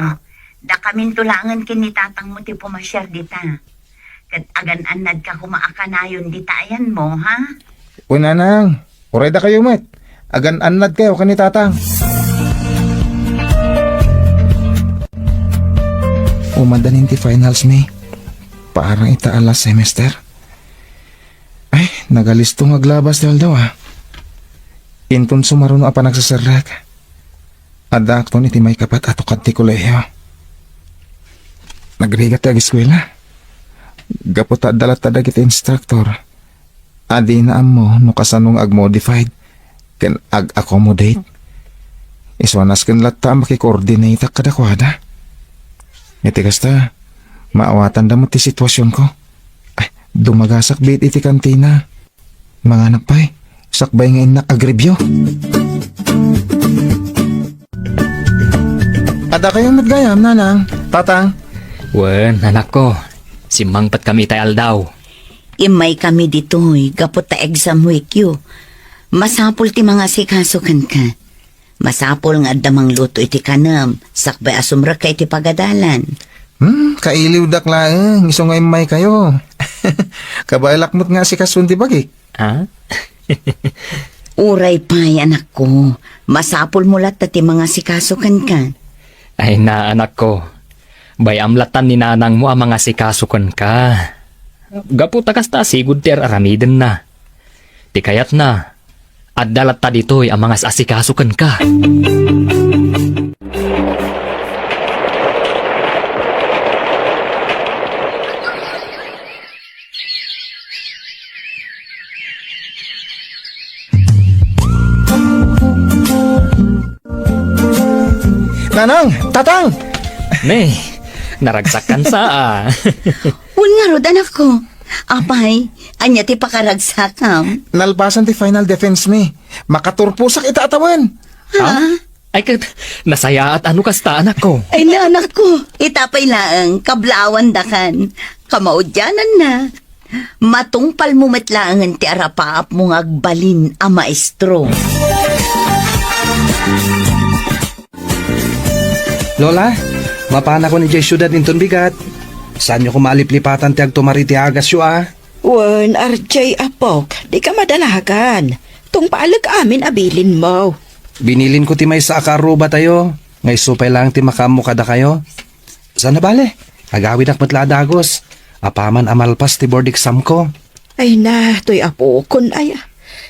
Da kamin tulangan kinitatang mo ti pumasyar dita. Kat agan-anad ka kumaakanayon dita ayan mo, ha? Uy nanang. Uray da kayo met. Agan-anad kayo kanitatang. Umadanin ti finals mi. Parang itaalas semester. Ay, nagalisto nga glabas daw ah. Inton sumaruno apa nagsasarak. Ada akton iti may kapat ato kat ti kolehiyo. Nagrigat ti agiskwela. Gapot dalat tadag iti instructor. Adi na mo no kasanong ag-modified. Ken ag-accommodate. Iswanas ken latta makikoordinate kadakwada. Iti kasta, maawatan da mo ti sitwasyon ko. Ay, dumagasak bit iti kantina. Mga anak pa'y, sakbay nga inak agribyo. Ada kayong nagayam, nanang, tatang. Wen, anak ko. Simangpat kami tay aldaw. Imay kami dito'y gapot ta exam week yu. Masapul ti mga sikasukan ka. Masapul nga damang luto iti kanam. Sakbay asumra ka iti pagadalan. Kailiw daklaeng, iso nga imay kayo. Kabailak mo't nga si kasunti bagi. Ha? Uray pa'y anak ko. Masapul mo lat ti mga sikasukan ka. Ay na, anak ko. Bayamlatan ni nanang mo ang mga sikasukan ka. Gaputa kasta sigud ter aramiden na. Ti kayat na. At dalat ta dito'y ang mga asikasukan ka. Nanang, tatang! Ne, naragsakan sa Un nga rod anak ko. Apay, anya ti pakaragsakam. Nalpasan ti final defense mi. Makaturpusak itatawan. Ay, nasaya at ano kasta, anak ko. Ay na anak ko, itapay laang kablawan dakan. Kamaudyanan na. Matungpal mo matlaangan ti arapaap mong agbalin a maestro. Lola, mapana ko ni Jay syudad inton bigat. Saan nyo kumaliplipatan ti agtumari ti agas yu ah? Wen, RJ Apok, di ka madalagan. Tung paalag amin abilin mo. Binilin ko ti may sa akaruba tayo. Ngay supay lang ti makamu kada kayo. Sana bale, agawin ak matladagos. Apaman amalpas ti board exam ko. Ay na, to'y apokon ay.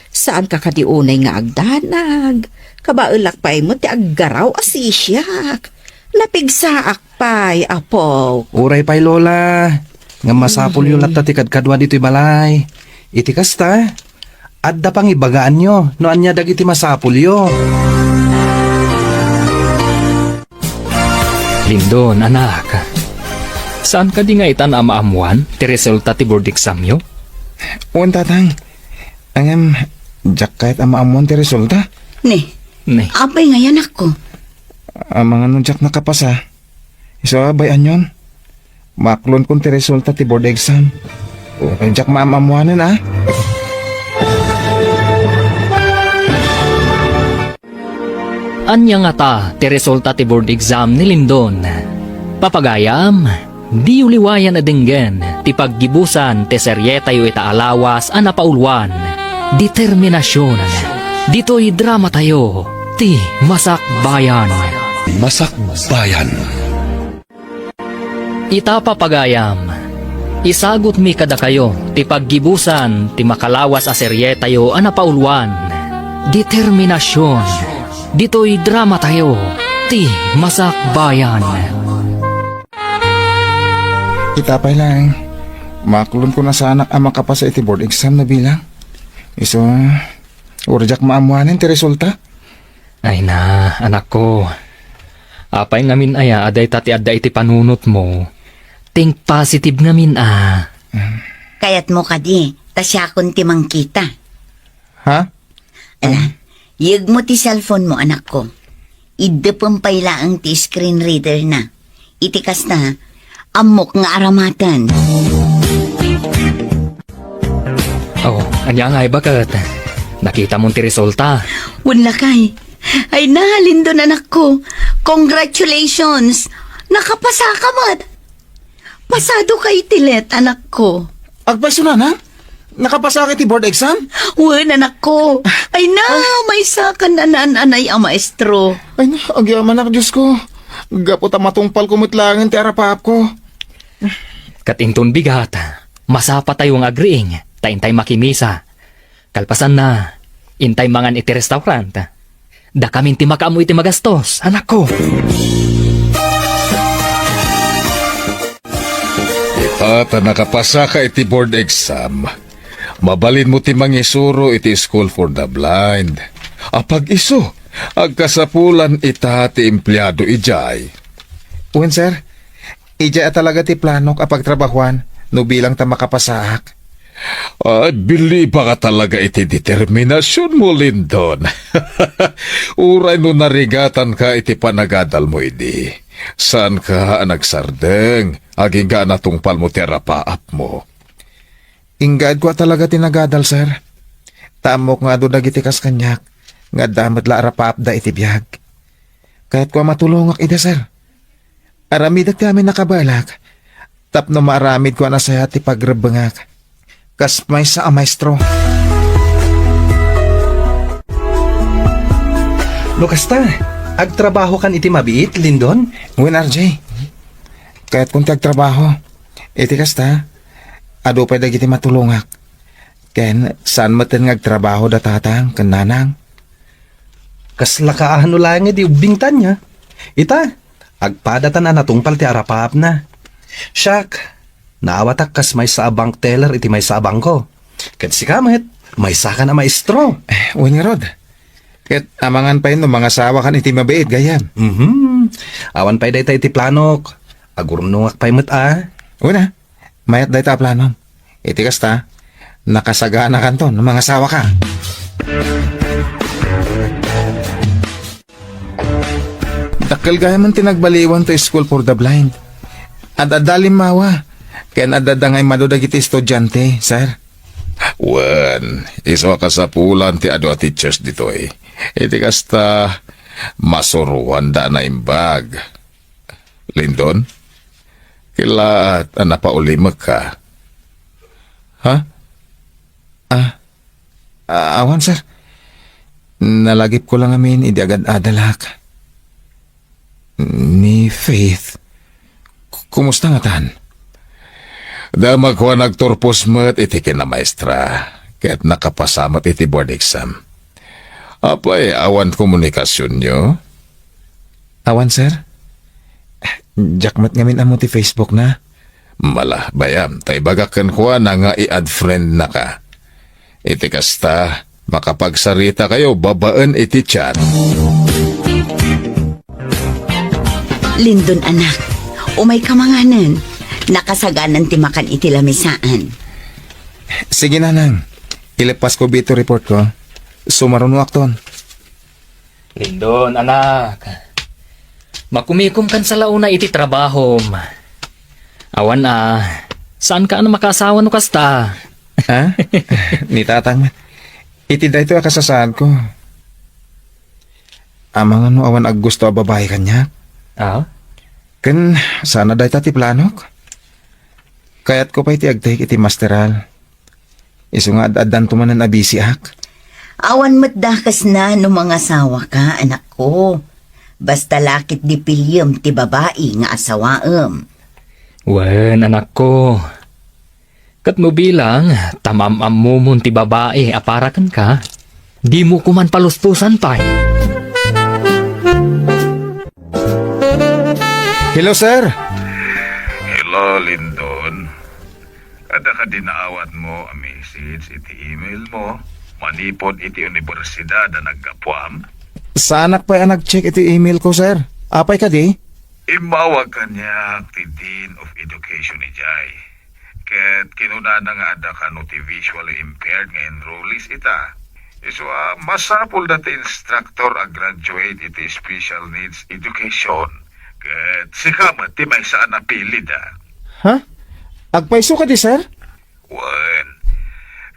Saan ka kadiunay nga agdanag? Kabaulak pa'y mo ti aggaraw asisyak. Napigsaak pa'y, Apok. Uray pa'y lola. Nga masapul yung latta ti kadkadwa dito'y balay. Iti kasta. Adda pang ibagaan nyo. No anya dagiti masapul yo. Lindon, anak. Saan ka di nga itan amaamuan? Ti resulta ti board exam yo? Uwan tatang. Angam, jak kahit amaamuan ti resulta. Ne, Ne, apay nga yan ako. Ang mga nunjak nakapasa. Iso bayan yon. Maklon kung ti resulta ti board exam. Jak maamamuanan ah. anya nga ta ti resulta ti board exam ni Lindon. Papagayam, di uliwayan adinggen ti paggibusan ti seryeta yu ita alawas a napaulwan. Determinasyon, dito'y drama tayo, ti Masakbayan. Masakbayan. Ita papagayam, isagot mi kada kayo, ti paggibusan, ti makalawas a seryeta yu a napaulwan. Determinasyon, dito'y drama tayo, ti Masakbayan. Itapay lang. Maklon ko na sa anak ang makapasa iti board exam na bilang. Iso, urjak maamuanin ti resulta. Ay na, anak ko. Apay ngamin aya, aday tati adda iti panunot mo. Think positive ngamin Kayat mo kadi, tasyakon ti mangkita. Ha? Ala, yug mo ti cellphone mo anak ko. Idepempay laang ti screen reader na. Itikas na, amok nga aramatan. Oh, anya nga bakit? Nakita mong ti resulta. Wala kay. Ay nahalin doon anak ko. Congratulations! Nakapasa ka mat. Pasado kay tilet anak ko. Agpaiso na, na? Nakapasa ka ti board exam? Wen anak ko. Ay na, may sakan na nananay ang maestro. Ay na, agyaman ak, Diyos ko. Gapot ang matungpal kumitlangin ti arapap ko. Katinton bigat. Masapa tayong agriing. Taintay makimisa. Kalpasan na. Intay mangan iti restaurant. Da kamin ti makaamu iti magastos. Anak ko. Ita nakapasa ka iti board exam. Mabalin mo ti mangisuro iti School for the Blind. Apag iso, agkasapulan ita ti empleyado ijay. Uwan, sir. Ija talaga ti plano kapag trabahuan no bilang ta makapasaak. Ay, biliba ka talaga iti determinasyon mo, Lindon. Uray no narigatan ka iti panagadal mo idi. Saan ka nagsardeng? Aging ka natungpal mo ti arapaap mo. Ingad ko talaga tinagadal, sir. Tamok nga doon dagiti kas kanyak. Nga damat la arapaap da iti biyag. Kahit ko matulungak ida, sir. Aramidak ti amin nakabalak. Tapno maaramid ko na saya ti pagrebengak. Kas may sa maestro. Lukasta, agtrabaho kan iti mabiit, Lindon? Nguen, RJ. Kahit kung tagtrabaho, iti kasta, ado pa dagiti matulungak. Ken, saan matin ngagtrabaho datatang, kananang? Kaslakaahan no lang iti ubingtan niya. Ita, agpadatan na natungpal ti arapap na. Siyak, naawatak kas may sa abang teller iti may sa abang ko. Kat si kamet, may saka na maestro. Uy nga, Rod. Kahit amangan pa yun no mga sawa kan iti mabait, gayam. Awan pa'y day iti planok. Agurum nungak pa'y mat Una, mayat day ta planom. Iti kasta, nakasagana kanton ng mga sawa ka. Dakal gaya man tinagbaliwan to School for the Blind. At adalim mawa. Kaya nadadangay madudag iti estudyante, sir. Wen, iso kasapulan ti ado teachers dito eh. Iti kasta masuruan da na imbag. Lindon, kilaat napaulimak ka. Ha? Awan, sir. Nalagip ko lang amin, idi agad adalak. Ni Faith. Kumusta nga tan? Damag ko nagturpos mo't iti kinamaestra. Kaya't nakapasamat iti board exam. Apay, awan komunikasyon nyo? Awan, sir. Jakmat ngamin amo ti Facebook na. Mala, bayam, tay bagakan ko na nga i-add friend na ka. Iti kasta, makapagsarita kayo, babaan iti chat. Lindon anak, umay kamanganan. Nakasaganan ti makan iti lamisaan. Sige na nang. Ilipas ko bito report ko. Sumarunuak ton. Lindon, anak. Makumikom kan sa launa iti trabaho. Awan saan ka makasawa no kasta? Ha? Ni tatang. Itinda ito akasasaan ko. Amang ano awan ag gusto babae kanya. Ken sana dahi tati planok. Kayat ko pa iti agtake iti masteral. Iso nga adan tumanan abisi ak. Awan matdakas na no mga asawa ka, anak ko. Basta lakit di pilyam ti babae nga asawaem. Wen, anak ko. Kat mo bilang, tamamam mo mun ti babae, aparakan ka. Di mo kuman palustusan pa. Hello, sir. Hello, Lindon. Kada ka dinaawat mo ang message iti email mo, manipod iti universidad na nagkapuam. Saanak pa ang nag-check iti email ko, sir. Apay ka di? Imawag ka niya ti Dean of Education ni Jai. Ket kinuna na nga ada ka no ti visually impaired nga enrollees ita. So, masapol dati instructor a graduate iti special needs education. Kat sikamat ti may saan napili da. Ha? Agpaiso ka di, sir? Wen,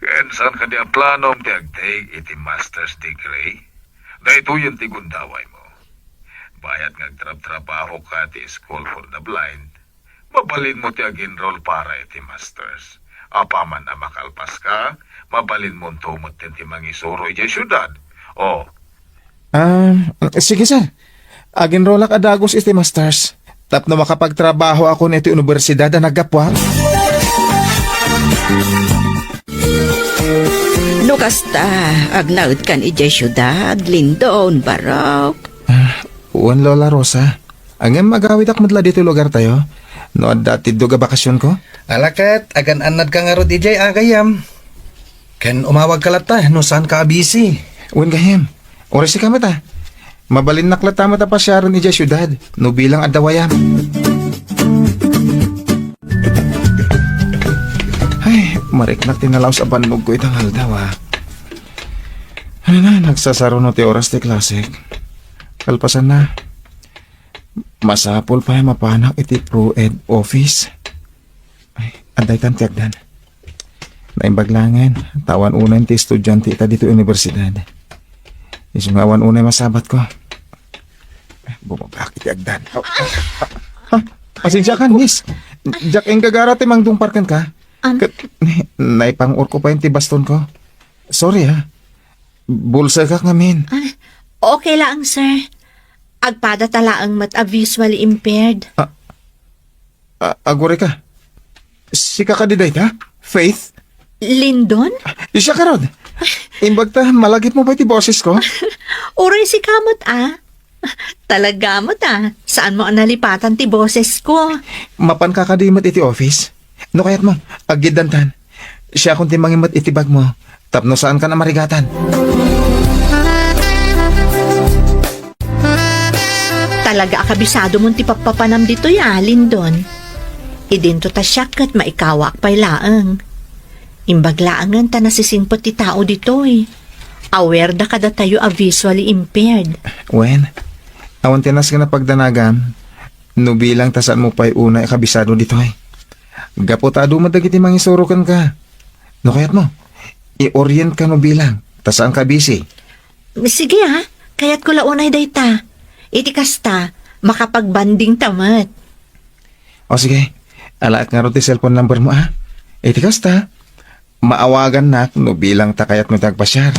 ken saan ka di ang planom ti agtake iti master's degree? Dahito yun ti gundaway mo. Bayat ngagtrab-trabaho ka ti school for the blind, mabalin mo ti ag-enroll para iti masters. Apaman na makalpas ka, mabalin mo tumot ti mangisuro iti syudad. O, Sige, sir. Aginrola ka dagos iti masters. Tapno makapagtrabaho ako na iti universidad na nagapwa. No kasta, agnaud kan ijay syudad, Lindon, Barok. Uwan, Lola Rosa. Angem magawid ak madla dito lugar tayo. No, dati doga bakasyon ko. Alakat, agan anad ka nga ro DJ agayam. Ken umawag ka lata, no saan ka abisi? Uwan gayem. Oras si kamata. Mabalin naklata mo pa siya rin ija syudad. No bilang adawayam. Ay, mariknak tinalaw sa banog ko itang haldawa. Ano na, nagsasaro no ti oras ti klasik. Kalpasan na. Masapol pa yung mapanak iti pro-ed office. Ay, anday tan tiagdan. Naimbaglangan, tawan unan ti estudyante ita dito universidad. Isungawan unay masabat ko. Ay, bumabakit tiagdan. Pasensya ka, miss. Jack, ang gagara ti mangdungparkan ka. Naipang-ur ko pa yung ti baston ko. Sorry ha. Bulsa ka ngamin. Okay lang, sir. Agpada talaang mat a visually impaired. Agore ka. Si kakadiday ka? Faith? Lindon? Isya ka rod. Imbag ta, malagit mo ba iti boses ko? Uray si kamot Talaga mo Saan mo ang nalipatan ti boses ko? Mapan kakadimat iti office. No kayat mo, aggidantan. Siya kung timangimat iti bag mo. Tapno saan ka na marigatan? Talaga akabisado mong ti papapanam dito Lindon. Idinto ta siya kat maikawak pa'y laang. Imbaglaangan ta nasisimpot ti tao dito Aware da kada tayo a visually impaired. Wen, awan tinas ka na pagdanagan. No bilang tasan mo pa'y una kabisado dito Gapotado madagiti mangisurukan ka. No kayat mo, i-orient ka no bilang. Tasaan ka busy. Sige kaya't ko launay dayta. Iti kasta, makapagbanding tamat. O sige, alaat nga ro ti cellphone number mo Iti kasta, maawagan na no bilang takayat mo tagpasyar.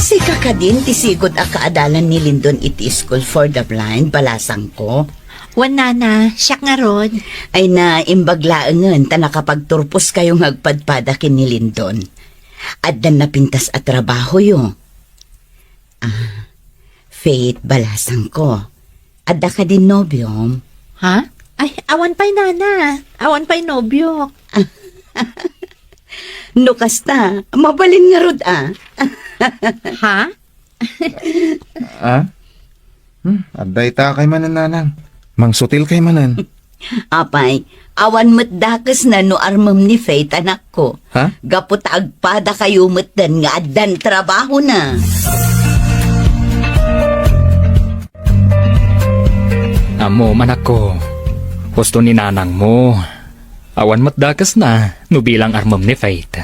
Si kakadin ti sigod a kaadalan ni Lindon iti School for the Blind, balasang ko. Wanana, siyak nga rod. Ay na imbaglaangan ta nakapagturpos kayong agpadpada kin ni Lindon. Addan na pintas at trabaho yo. Faith, balasang ko. Adda ka din nobyom. Ha? Ay, awan pa'y nana. Awan pa'y nobyo. No kasta, mabalin nga rod Ha? Aday ta kay manan nanang. Mangsutil kay manan. Apay, awan mo't dakas na no armam ni Faith anak ko. Ha? Gapot agpada kayo mo't nga addan trabaho na. Amo, manak ko. Gusto ni nanang mo. Awan matdakas na, no bilang armam ni Faith.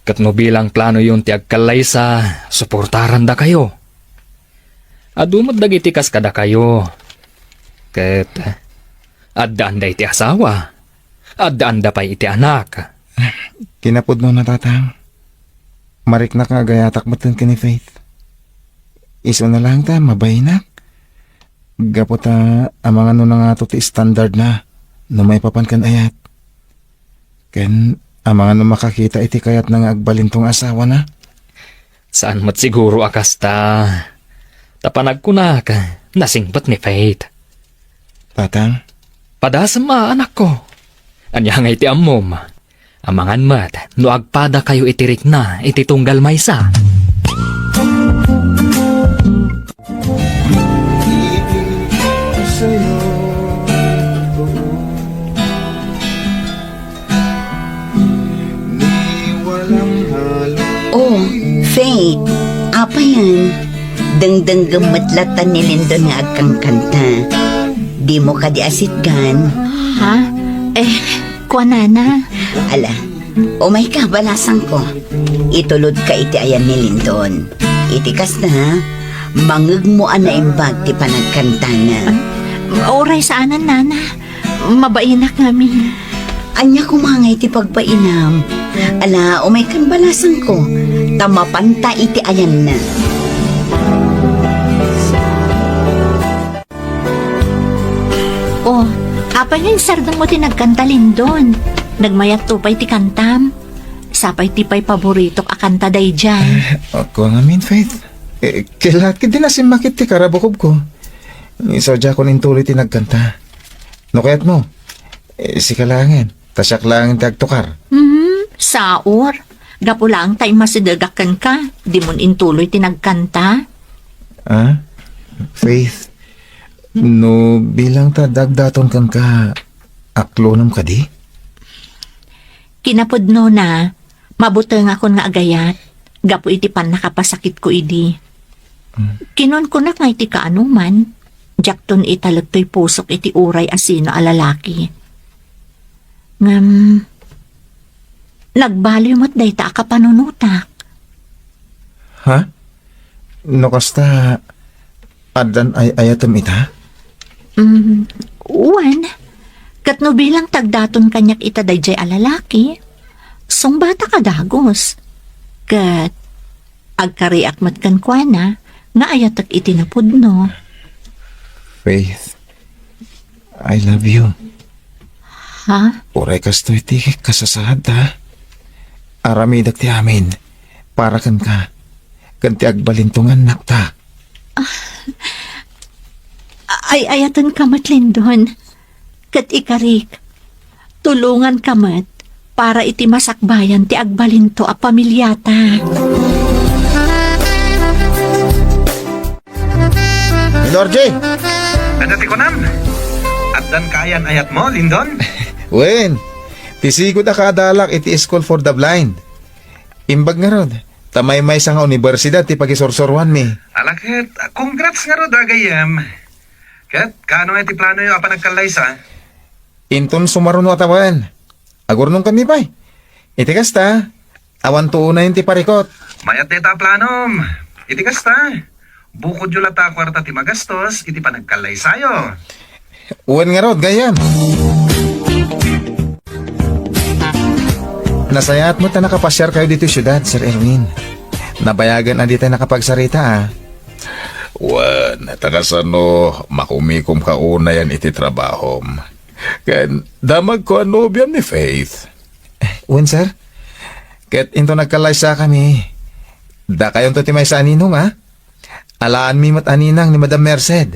Kat no bilang plano yung tiagkalay sa suportaran da kayo. Adumot dagitikas kada kayo. Kat addaan da iti asawa. Addaan da pa iti anak. Kinapod mo na tatang. Mariknak nga gayatak matan ka ni Faith. Iso na lang ta, mabaynak. Gapota amang ano na nga to ti standard na no may papankan ayat. Ken amang ano makakita iti kayat na nga agbalintong asawa na. Saan mat siguro akasta? Tapanag ko na ka, nasingpat ni Faith. Tatang, Padasam anak ko. Anya nga iti ammom. Amangan mat, no agpada kayo itirik na, iti tunggal maysa. Faith, apa yan? Dangdang gamatlatan ni Lindon nga agkang kanta. Di mo ka di asitgan. Ha? Kuanana. Ala, umay ka balasang ko. Itulod ka iti ayan ni Lindon. Itikas na, mangag mo na imbag ti panagkanta nga. Oray saanan, nana. Mabainak kami. Anya kumangay ti pagpainam. Ala, umay kan balasang ko. Tamapanta iti ayan na. Oh, apa yung sardang mo tinagkanta, Lindon? Nagmayat tupay ti kantam. Sapay ti pay paborito akanta day dyan. Ako nga min, Faith. Kilaki din na si Makit ti karabukob ko. Isadya ko nintuloy ti nagkanta. No kaya't mo, si kalangin, tasyak lang ti agtukar. Saor. Gapo lang tayo masidagakan ka. Di mo intuloy tinagkanta. Ah? Faith, no bilang ta dagdaton kan ka, aklonam ka di? Kinapudno na, mabuteng ako nga agayat. Gapo iti pan nakapasakit ko idi. Kinon ko na nga iti kaanuman. Jakton italot to'y pusok iti uray asino alalaki. Ngam, nagbaliw mo't day ta ka panunutak. Ha? No kasta, adan ay ayatam ita? Uwan, katno bilang tagdaton kanyak ita dayjay alalaki. Song bata ka dagos. Kat, agkariak mat kan kwa na, nga ayatak itinapudno. Faith, I love you. Ha? Uray kasto iti kasasad ha? Aramidak ti amin, para kan ka, kanti agbalintungan nakta. Ay ayatan kamat, Lindon. Kat ikarik, tulungan kamat para iti masakbayan ti agbalinto a pamilyata. Lord J! Nadati ko nam. At dan kayan ayat mo, Lindon? Wen, tisigod akadalak iti School for the Blind. Imbag nga rod, tamay-may sa nga universidad ti pagisorsorwan mi. Alakit, congrats nga ro dagayam. Kat, kano iti plano yung apa nagkalaysa? Inton sumaruno atawan. Agurnong kami pa'y. Iti kasta, awan tuuna yun ti parikot. Mayat deta planom. Iti kasta. Bukod yung lata kwarta ti magastos, iti pa nagkalaysayo. Uwan nga rod, gayam. Nasayat mo ta nakapasyar kayo dito syudad, Sir Erwin. Nabayagan na di tayo nakapagsarita ah. Wan, takasano, makumikom ka una yan iti trabahom. Kan, damag ko ang nobyam ni Faith. Uwan, sir. Ket into nagkalaysa kami. Da kayon to ti may sa aninong ha? Alaan mi mat aninang ni Madam Merced.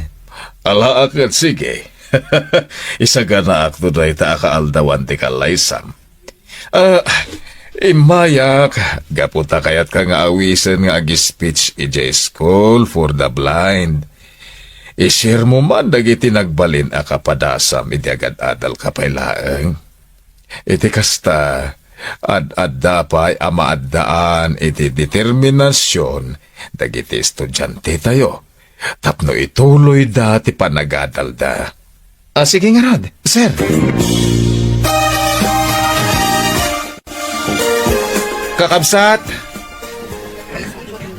Ala akit, sige. Isaga na akto na ita akaaldawan ti kalaysam. Imayak, gaputa kayat ka nga awisen nga agi-speech ije School for the Blind. I-share mo man dagiti nagbalin a kapadasam iti agad-adal kapailaeng. Iti kasta, ad dapay amaaddaan iti determinasyon dagiti estudyante tayo. Tapno ituloy dati panagadal da. Sige nga rod, sir. Kakabsat,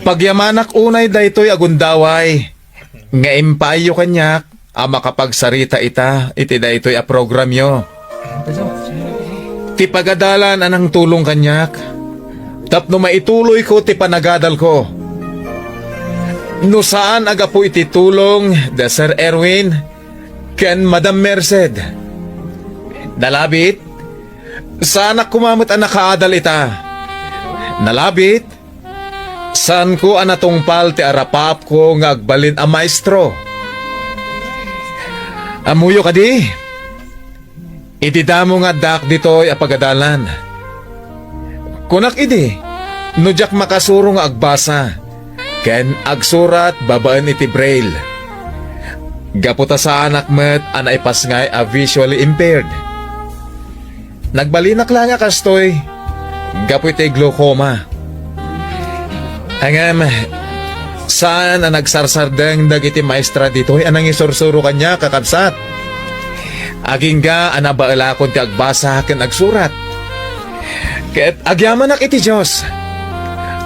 pagyamanak unay daytoy agundaway, nga impayo kanyak, makapagsarita ita, iti daytoy a programyo. Ti pagadalan anang tulong kanyak, tapno maituloy ko ti panagadal ko. No saan aga po iti tulong da Sir Erwin ken Madam Merced. Nalabit, saan kumamot ang nakaadal ita. Nalabit, saan ko anatungpal ti arapap ko nga agbalin a maestro. Amuyo ka di, itidamo nga dak dito'y apagadalan. Kunak idi, nudyak makasuro nga agbasa, ken agsurat babaan iti braille. Gaputa sa anak met anaipas ngay a visually impaired. Nagbalinak lang nga kastoy, gapu iti glaucoma. Angam, saan ang nagsarsardeng dagiti maestra dito? Anang isursuro kanya, kakabsat? Aging ga, anabaala kon ti agbasa ken agsurat. Ket agyamanak iti Diyos.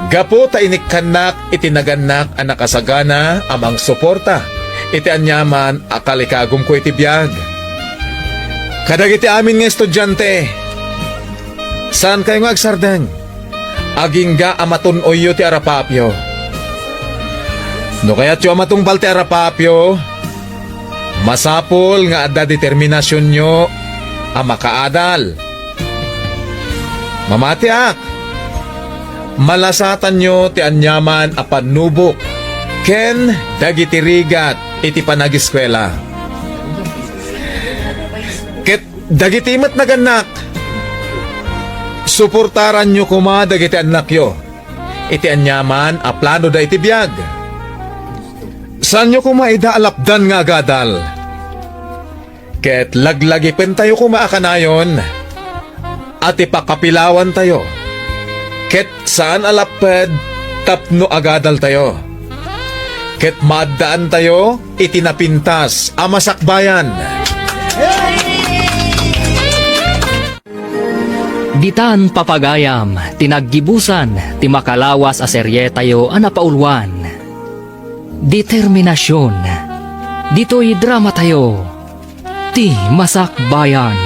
Gapo ta inikkanak iti naganak ang nakasagana amang suporta. Iti anyaman akalikagum ko iti biyag. Kadagiti amin nga estudyante. Saan kayo nga agsardeng? Aging ga amatunoy ti arapapyo. No kaya't yung amatungpal ti arapapyo, masapol nga adda determinasyon nyo ang makaadal. Mamatiak, malasatan nyo ti anyaman a panubok, ken dagiti rigat iti panagiskwela. Ket dagiti met naganak, suportaran nyo kuma dagiti anak yo, iti anyaman a plano da iti biyag. Saan nyo kumaida alapdan nga agadal? Ket laglagipin tayo kumaakanayon at ipakapilawan tayo. Ket saan alaped tapno agadal tayo. Ket maddaan tayo itinapintas amasakbayan. Ditan papagayam, tinaggibusan, ti makalawas a serye tayo anapaulwan. Determinasyon, dito'y drama tayo, ti Masakbayan.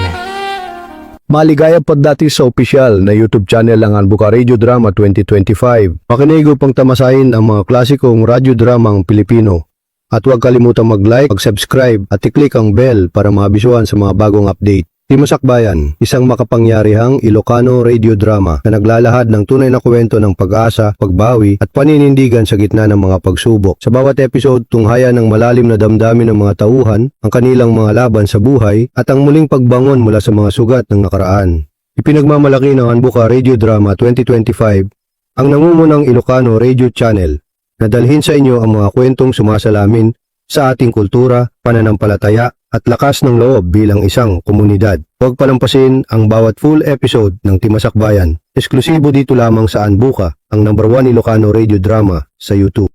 Maligayang pagdati sa opisyal na YouTube channel ng Anbuka Radio Drama 2025. Makinig upang tamasahin ang mga klasikong radyo-dramang Pilipino. At huwag kalimutang mag-like, mag-subscribe at i-click ang bell para mabisuhan sa mga bagong update. Ti Masakbayan, isang makapangyarihang Ilocano radio drama na naglalahad ng tunay na kwento ng pag-asa, pagbawi at paninindigan sa gitna ng mga pagsubok. Sa bawat episode, tunghayan ng malalim na damdamin ng mga tauhan, ang kanilang mga laban sa buhay at ang muling pagbangon mula sa mga sugat ng nakaraan. Ipinagmamalaki ng Anbuka Radio Drama 2025 ang nangungunang Ilocano Radio Channel na dalhin sa inyo ang mga kwentong sumasalamin sa ating kultura, pananampalataya at lakas ng loob bilang isang komunidad. Huwag palampasin ang bawat full episode ng Timasakbayan. Eksklusibo dito lamang sa Anbuka, ang #1 Ilocano radio drama sa YouTube.